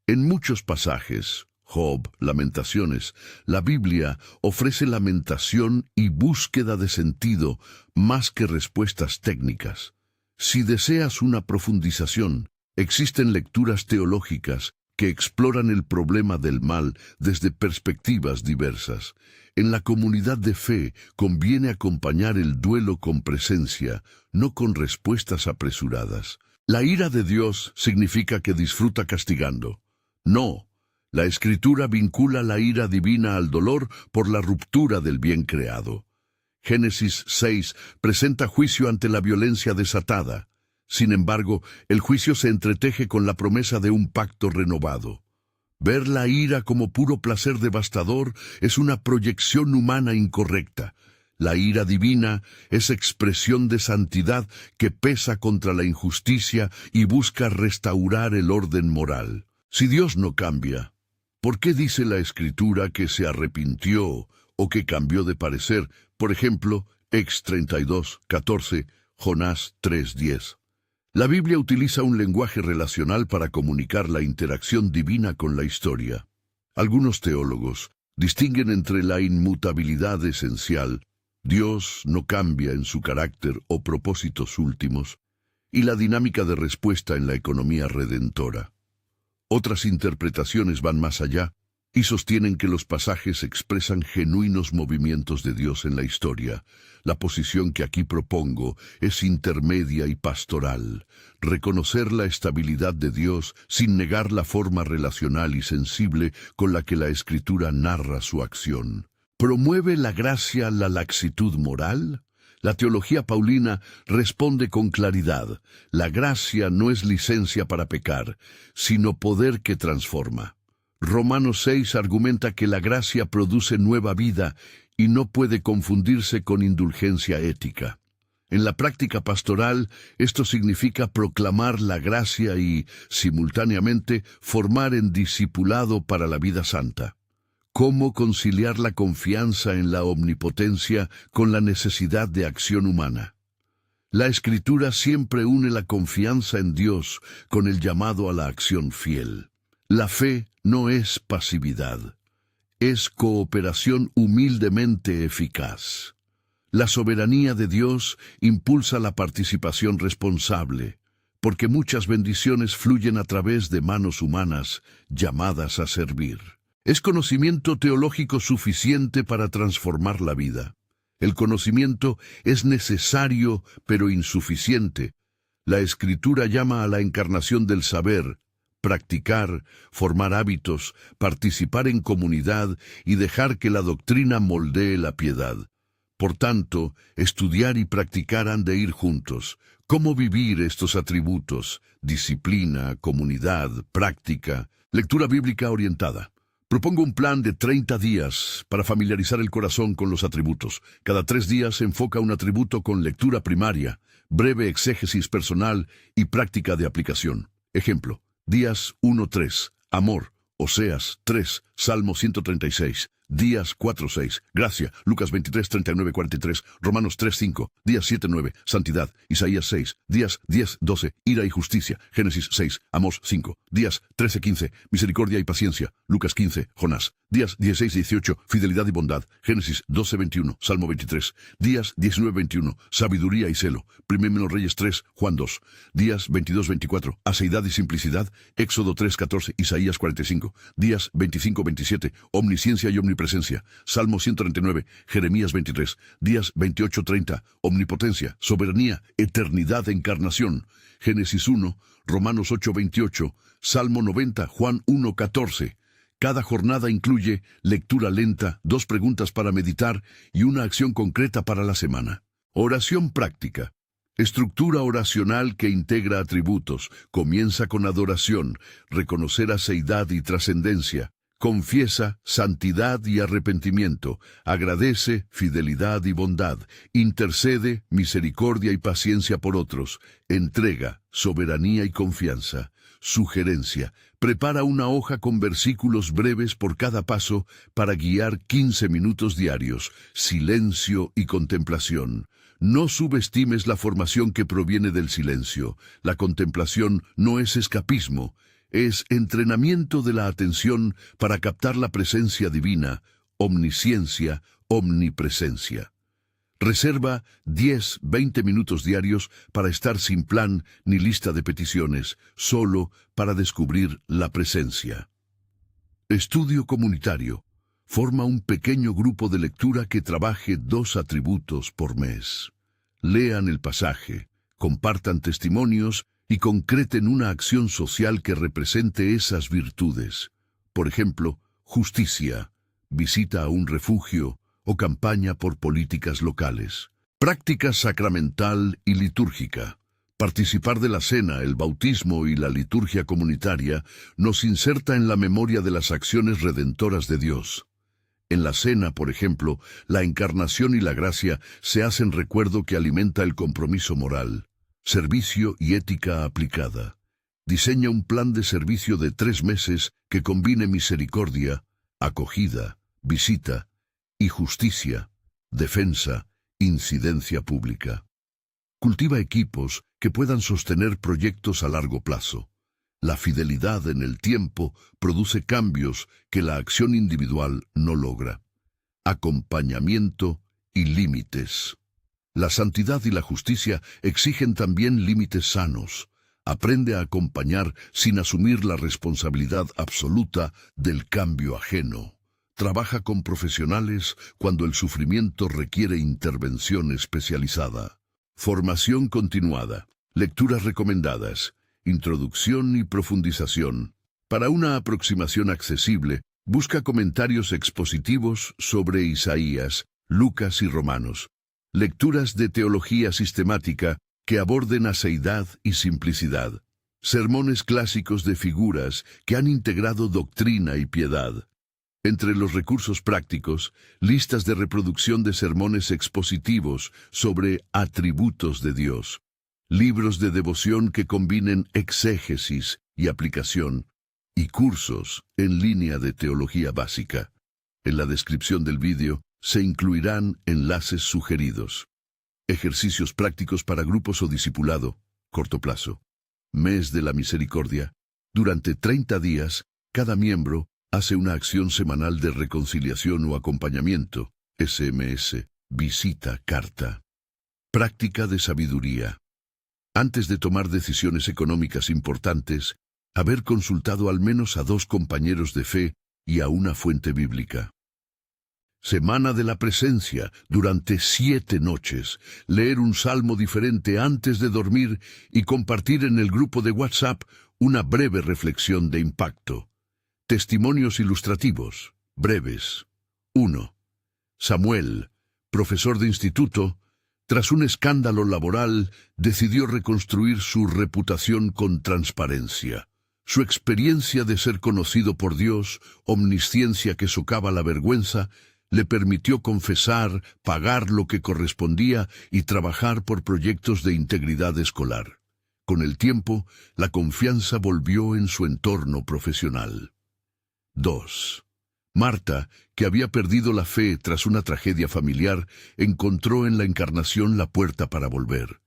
En muchos pasajes, Job, Lamentaciones, la Biblia ofrece lamentación y búsqueda de sentido más que respuestas técnicas. Si deseas una profundización, existen lecturas teológicas que exploran el problema del mal desde perspectivas diversas. En la comunidad de fe conviene acompañar el duelo con presencia, no con respuestas apresuradas. La ira de Dios significa que disfruta castigando. No, la Escritura vincula la ira divina al dolor por la ruptura del bien creado. Génesis 6 presenta juicio ante la violencia desatada. Sin embargo, el juicio se entreteje con la promesa de un pacto renovado. Ver la ira como puro placer devastador es una proyección humana incorrecta. La ira divina es expresión de santidad que pesa contra la injusticia y busca restaurar el orden moral. Si Dios no cambia, ¿por qué dice la Escritura que se arrepintió o que cambió de parecer? Por ejemplo, Ex 32:14, Jonás 3:10. La Biblia utiliza un lenguaje relacional para comunicar la interacción divina con la historia. Algunos teólogos distinguen entre la inmutabilidad esencial, Dios no cambia en su carácter o propósitos últimos, y la dinámica de respuesta en la economía redentora. Otras interpretaciones van más allá y sostienen que los pasajes expresan genuinos movimientos de Dios en la historia. La posición que aquí propongo es intermedia y pastoral: reconocer la estabilidad de Dios sin negar la forma relacional y sensible con la que la Escritura narra su acción. ¿Promueve la gracia la laxitud moral? La teología paulina responde con claridad: la gracia no es licencia para pecar, sino poder que transforma. Romanos 6 argumenta que la gracia produce nueva vida y no puede confundirse con indulgencia ética. En la práctica pastoral, esto significa proclamar la gracia y, simultáneamente, formar en discipulado para la vida santa. ¿Cómo conciliar la confianza en la omnipotencia con la necesidad de acción humana? La Escritura siempre une la confianza en Dios con el llamado a la acción fiel. La fe no es pasividad, es cooperación humildemente eficaz. La soberanía de Dios impulsa la participación responsable, porque muchas bendiciones fluyen a través de manos humanas llamadas a servir. Es conocimiento teológico suficiente para transformar la vida. El conocimiento es necesario, pero insuficiente. La Escritura llama a la encarnación del saber: practicar, formar hábitos, participar en comunidad y dejar que la doctrina moldee la piedad. Por tanto, estudiar y practicar han de ir juntos. ¿Cómo vivir estos atributos? Disciplina, comunidad, práctica, lectura bíblica orientada. Propongo un plan de 30 días para familiarizar el corazón con los atributos. Cada 3 días se enfoca un atributo con lectura primaria, breve exégesis personal y práctica de aplicación. Ejemplo: días 1-3, amor, Oseas 3, Salmo 136, días 4-6, gracia, Lucas 23, 39, 43, Romanos 3, 5, días 7-9, santidad, Isaías 6, días 10, 12, ira y justicia, Génesis 6, Amós 5, días 13, 15, misericordia y paciencia, Lucas 15, Jonás, días 16, 18, fidelidad y bondad, Génesis 12, 21, Salmo 23, días 19, 21, sabiduría y celo, 1 Reyes 3, Juan 2, días 22, 24, aseidad y simplicidad, Éxodo 3, 14, Isaías 45, días 25, 27, omnisciencia y omnipresencia, omnipresencia. Salmo 139, Jeremías 23, Días 28-30, omnipotencia, soberanía, eternidad, encarnación. Génesis 1, Romanos 8-28, Salmo 90, Juan 1-14. Cada jornada incluye lectura lenta, 2 preguntas para meditar y una acción concreta para la semana. Oración práctica. Estructura oracional que integra atributos. Comienza con adoración, reconocer aceidad y trascendencia. Confiesa santidad y arrepentimiento. Agradece fidelidad y bondad. Intercede misericordia y paciencia por otros. Entrega soberanía y confianza. Sugerencia. Prepara una hoja con versículos breves por cada paso para guiar 15 minutos diarios. Silencio y contemplación. No subestimes la formación que proviene del silencio. La contemplación no es escapismo, es entrenamiento de la atención para captar la presencia divina, omnisciencia, omnipresencia. Reserva 10-20 minutos diarios para estar sin plan ni lista de peticiones, solo para descubrir la presencia. Estudio comunitario. Forma un pequeño grupo de lectura que trabaje 2 atributos por mes. Lean el pasaje, compartan testimonios y concreten una acción social que represente esas virtudes. Por ejemplo, justicia, visita a un refugio o campaña por políticas locales. Práctica sacramental y litúrgica. Participar de la cena, el bautismo y la liturgia comunitaria nos inserta en la memoria de las acciones redentoras de Dios. En la cena, por ejemplo, la encarnación y la gracia se hacen recuerdo que alimenta el compromiso moral, servicio y ética aplicada. Diseña un plan de servicio de 3 meses que combine misericordia, acogida, visita y justicia, defensa, incidencia pública. Cultiva equipos que puedan sostener proyectos a largo plazo. La fidelidad en el tiempo produce cambios que la acción individual no logra. Acompañamiento y límites. La santidad y la justicia exigen también límites sanos. Aprende a acompañar sin asumir la responsabilidad absoluta del cambio ajeno. Trabaja con profesionales cuando el sufrimiento requiere intervención especializada. Formación continuada. Lecturas recomendadas. Introducción y profundización. Para una aproximación accesible, busca comentarios expositivos sobre Isaías, Lucas y Romanos. Lecturas de teología sistemática que aborden aceidad y simplicidad. Sermones clásicos de figuras que han integrado doctrina y piedad. Entre los recursos prácticos, listas de reproducción de sermones expositivos sobre atributos de Dios. Libros de devoción que combinen exégesis y aplicación, y cursos en línea de teología básica. En la descripción del vídeo se incluirán enlaces sugeridos. Ejercicios prácticos para grupos o discipulado, corto plazo. Mes de la Misericordia. Durante 30 días, cada miembro hace una acción semanal de reconciliación o acompañamiento, SMS, visita, carta. Práctica de sabiduría. Antes de tomar decisiones económicas importantes, haber consultado al menos a 2 compañeros de fe y a una fuente bíblica. Semana de la Presencia, durante 7 noches, leer un salmo diferente antes de dormir y compartir en el grupo de WhatsApp una breve reflexión de impacto. Testimonios ilustrativos, breves. 1. Samuel, profesor de instituto, tras un escándalo laboral, decidió reconstruir su reputación con transparencia. Su experiencia de ser conocido por Dios, omnisciencia que socava la vergüenza, le permitió confesar, pagar lo que correspondía y trabajar por proyectos de integridad escolar. Con el tiempo, la confianza volvió en su entorno profesional. 2. Marta, que había perdido la fe tras una tragedia familiar, encontró en la encarnación la puerta para volver.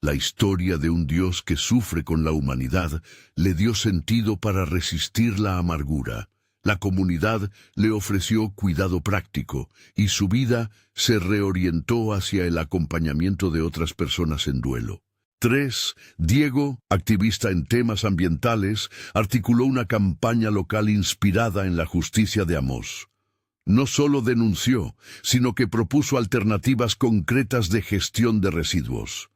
La historia de un Dios que sufre con la humanidad le dio sentido para resistir la amargura. La comunidad le ofreció cuidado práctico y su vida se reorientó hacia el acompañamiento de otras personas en duelo. 3. Diego, activista en temas ambientales, articuló una campaña local inspirada en la justicia de Amós. no solo denunció, sino que propuso alternativas concretas de gestión de residuos.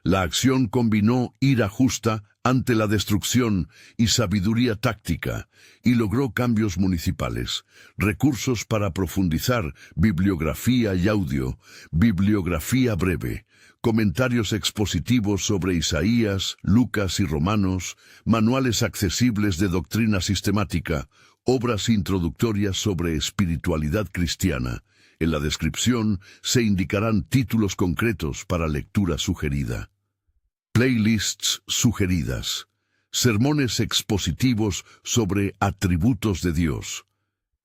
La acción combinó ira justa ante la destrucción y sabiduría táctica, y logró cambios municipales, recursos para profundizar, bibliografía y audio, bibliografía breve, comentarios expositivos sobre Isaías, Lucas y Romanos, manuales accesibles de doctrina sistemática, obras introductorias sobre espiritualidad cristiana. En la descripción se indicarán títulos concretos para lectura sugerida. Playlists sugeridas. Sermones expositivos sobre atributos de Dios.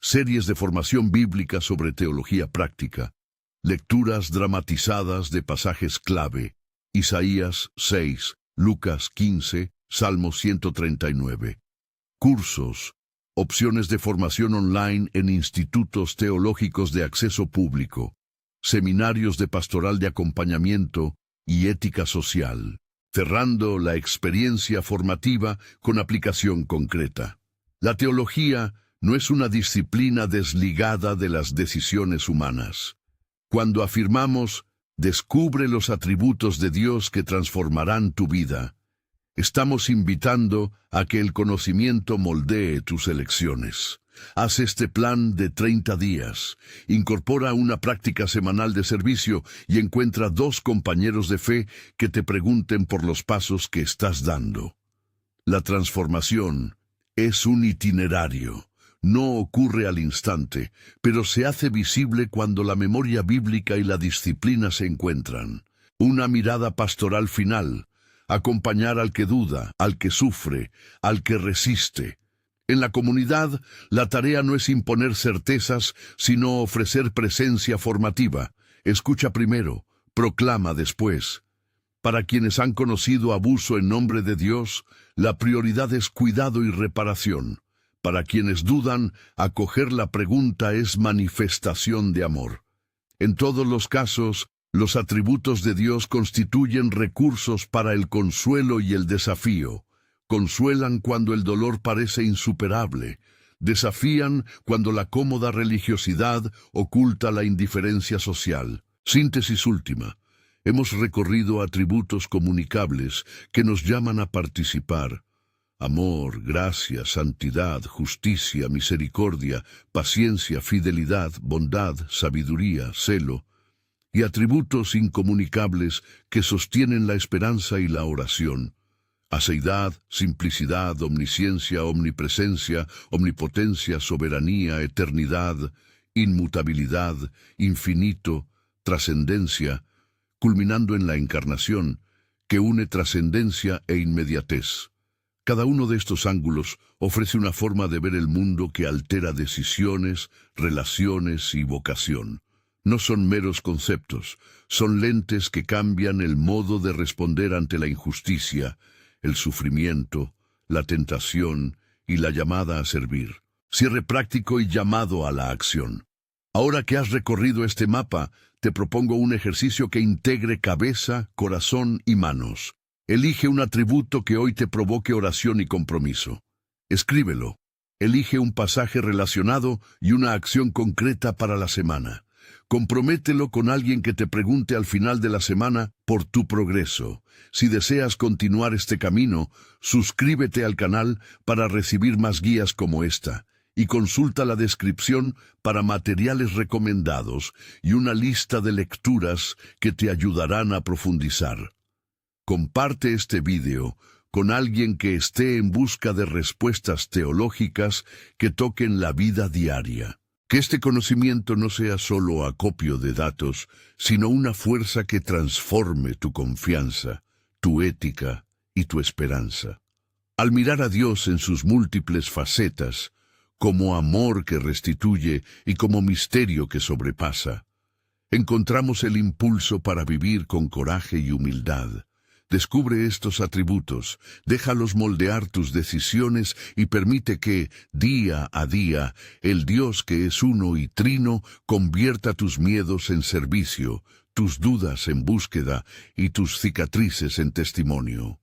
Series de formación bíblica sobre teología práctica. Lecturas dramatizadas de pasajes clave. Isaías 6, Lucas 15, Salmo 139. Cursos. Opciones de formación online en institutos teológicos de acceso público. Seminarios de pastoral de acompañamiento y ética social. Cerrando la experiencia formativa con aplicación concreta. La teología no es una disciplina desligada de las decisiones humanas. Cuando afirmamos, descubre los atributos de Dios que transformarán tu vida, estamos invitando a que el conocimiento moldee tus elecciones. Haz este plan de 30 días, incorpora una práctica semanal de servicio y encuentra 2 compañeros de fe que te pregunten por los pasos que estás dando. La transformación es un itinerario. No ocurre al instante, pero se hace visible cuando la memoria bíblica y la disciplina se encuentran. Una mirada pastoral final, acompañar al que duda, al que sufre, al que resiste. En la comunidad, la tarea no es imponer certezas, sino ofrecer presencia formativa. Escucha primero, proclama después. Para quienes han conocido abuso en nombre de Dios, la prioridad es cuidado y reparación. Para quienes dudan, acoger la pregunta es manifestación de amor. En todos los casos, los atributos de Dios constituyen recursos para el consuelo y el desafío. Consuelan cuando el dolor parece insuperable. Desafían cuando la cómoda religiosidad oculta la indiferencia social. Síntesis última. Hemos recorrido atributos comunicables que nos llaman a participar. Amor, gracia, santidad, justicia, misericordia, paciencia, fidelidad, bondad, sabiduría, celo, y atributos incomunicables que sostienen la esperanza y la oración. Aseidad, simplicidad, omnisciencia, omnipresencia, omnipotencia, soberanía, eternidad, inmutabilidad, infinito, trascendencia, culminando en la encarnación, que une trascendencia e inmediatez. Cada uno de estos ángulos ofrece una forma de ver el mundo que altera decisiones, relaciones y vocación. No son meros conceptos, son lentes que cambian el modo de responder ante la injusticia, el sufrimiento, la tentación y la llamada a servir. Cierre práctico y llamado a la acción. Ahora que has recorrido este mapa, te propongo un ejercicio que integre cabeza, corazón y manos. Elige un atributo que hoy te provoque oración y compromiso. Escríbelo. Elige un pasaje relacionado y una acción concreta para la semana. Compromételo con alguien que te pregunte al final de la semana por tu progreso. Si deseas continuar este camino, suscríbete al canal para recibir más guías como esta y consulta la descripción para materiales recomendados y una lista de lecturas que te ayudarán a profundizar. Comparte este video con alguien que esté en busca de respuestas teológicas que toquen la vida diaria. Que este conocimiento no sea solo acopio de datos, sino una fuerza que transforme tu confianza, tu ética y tu esperanza. Al mirar a Dios en sus múltiples facetas, como amor que restituye y como misterio que sobrepasa, encontramos el impulso para vivir con coraje y humildad. Descubre estos atributos, déjalos moldear tus decisiones y permite que, día a día, el Dios que es uno y trino convierta tus miedos en servicio, tus dudas en búsqueda y tus cicatrices en testimonio.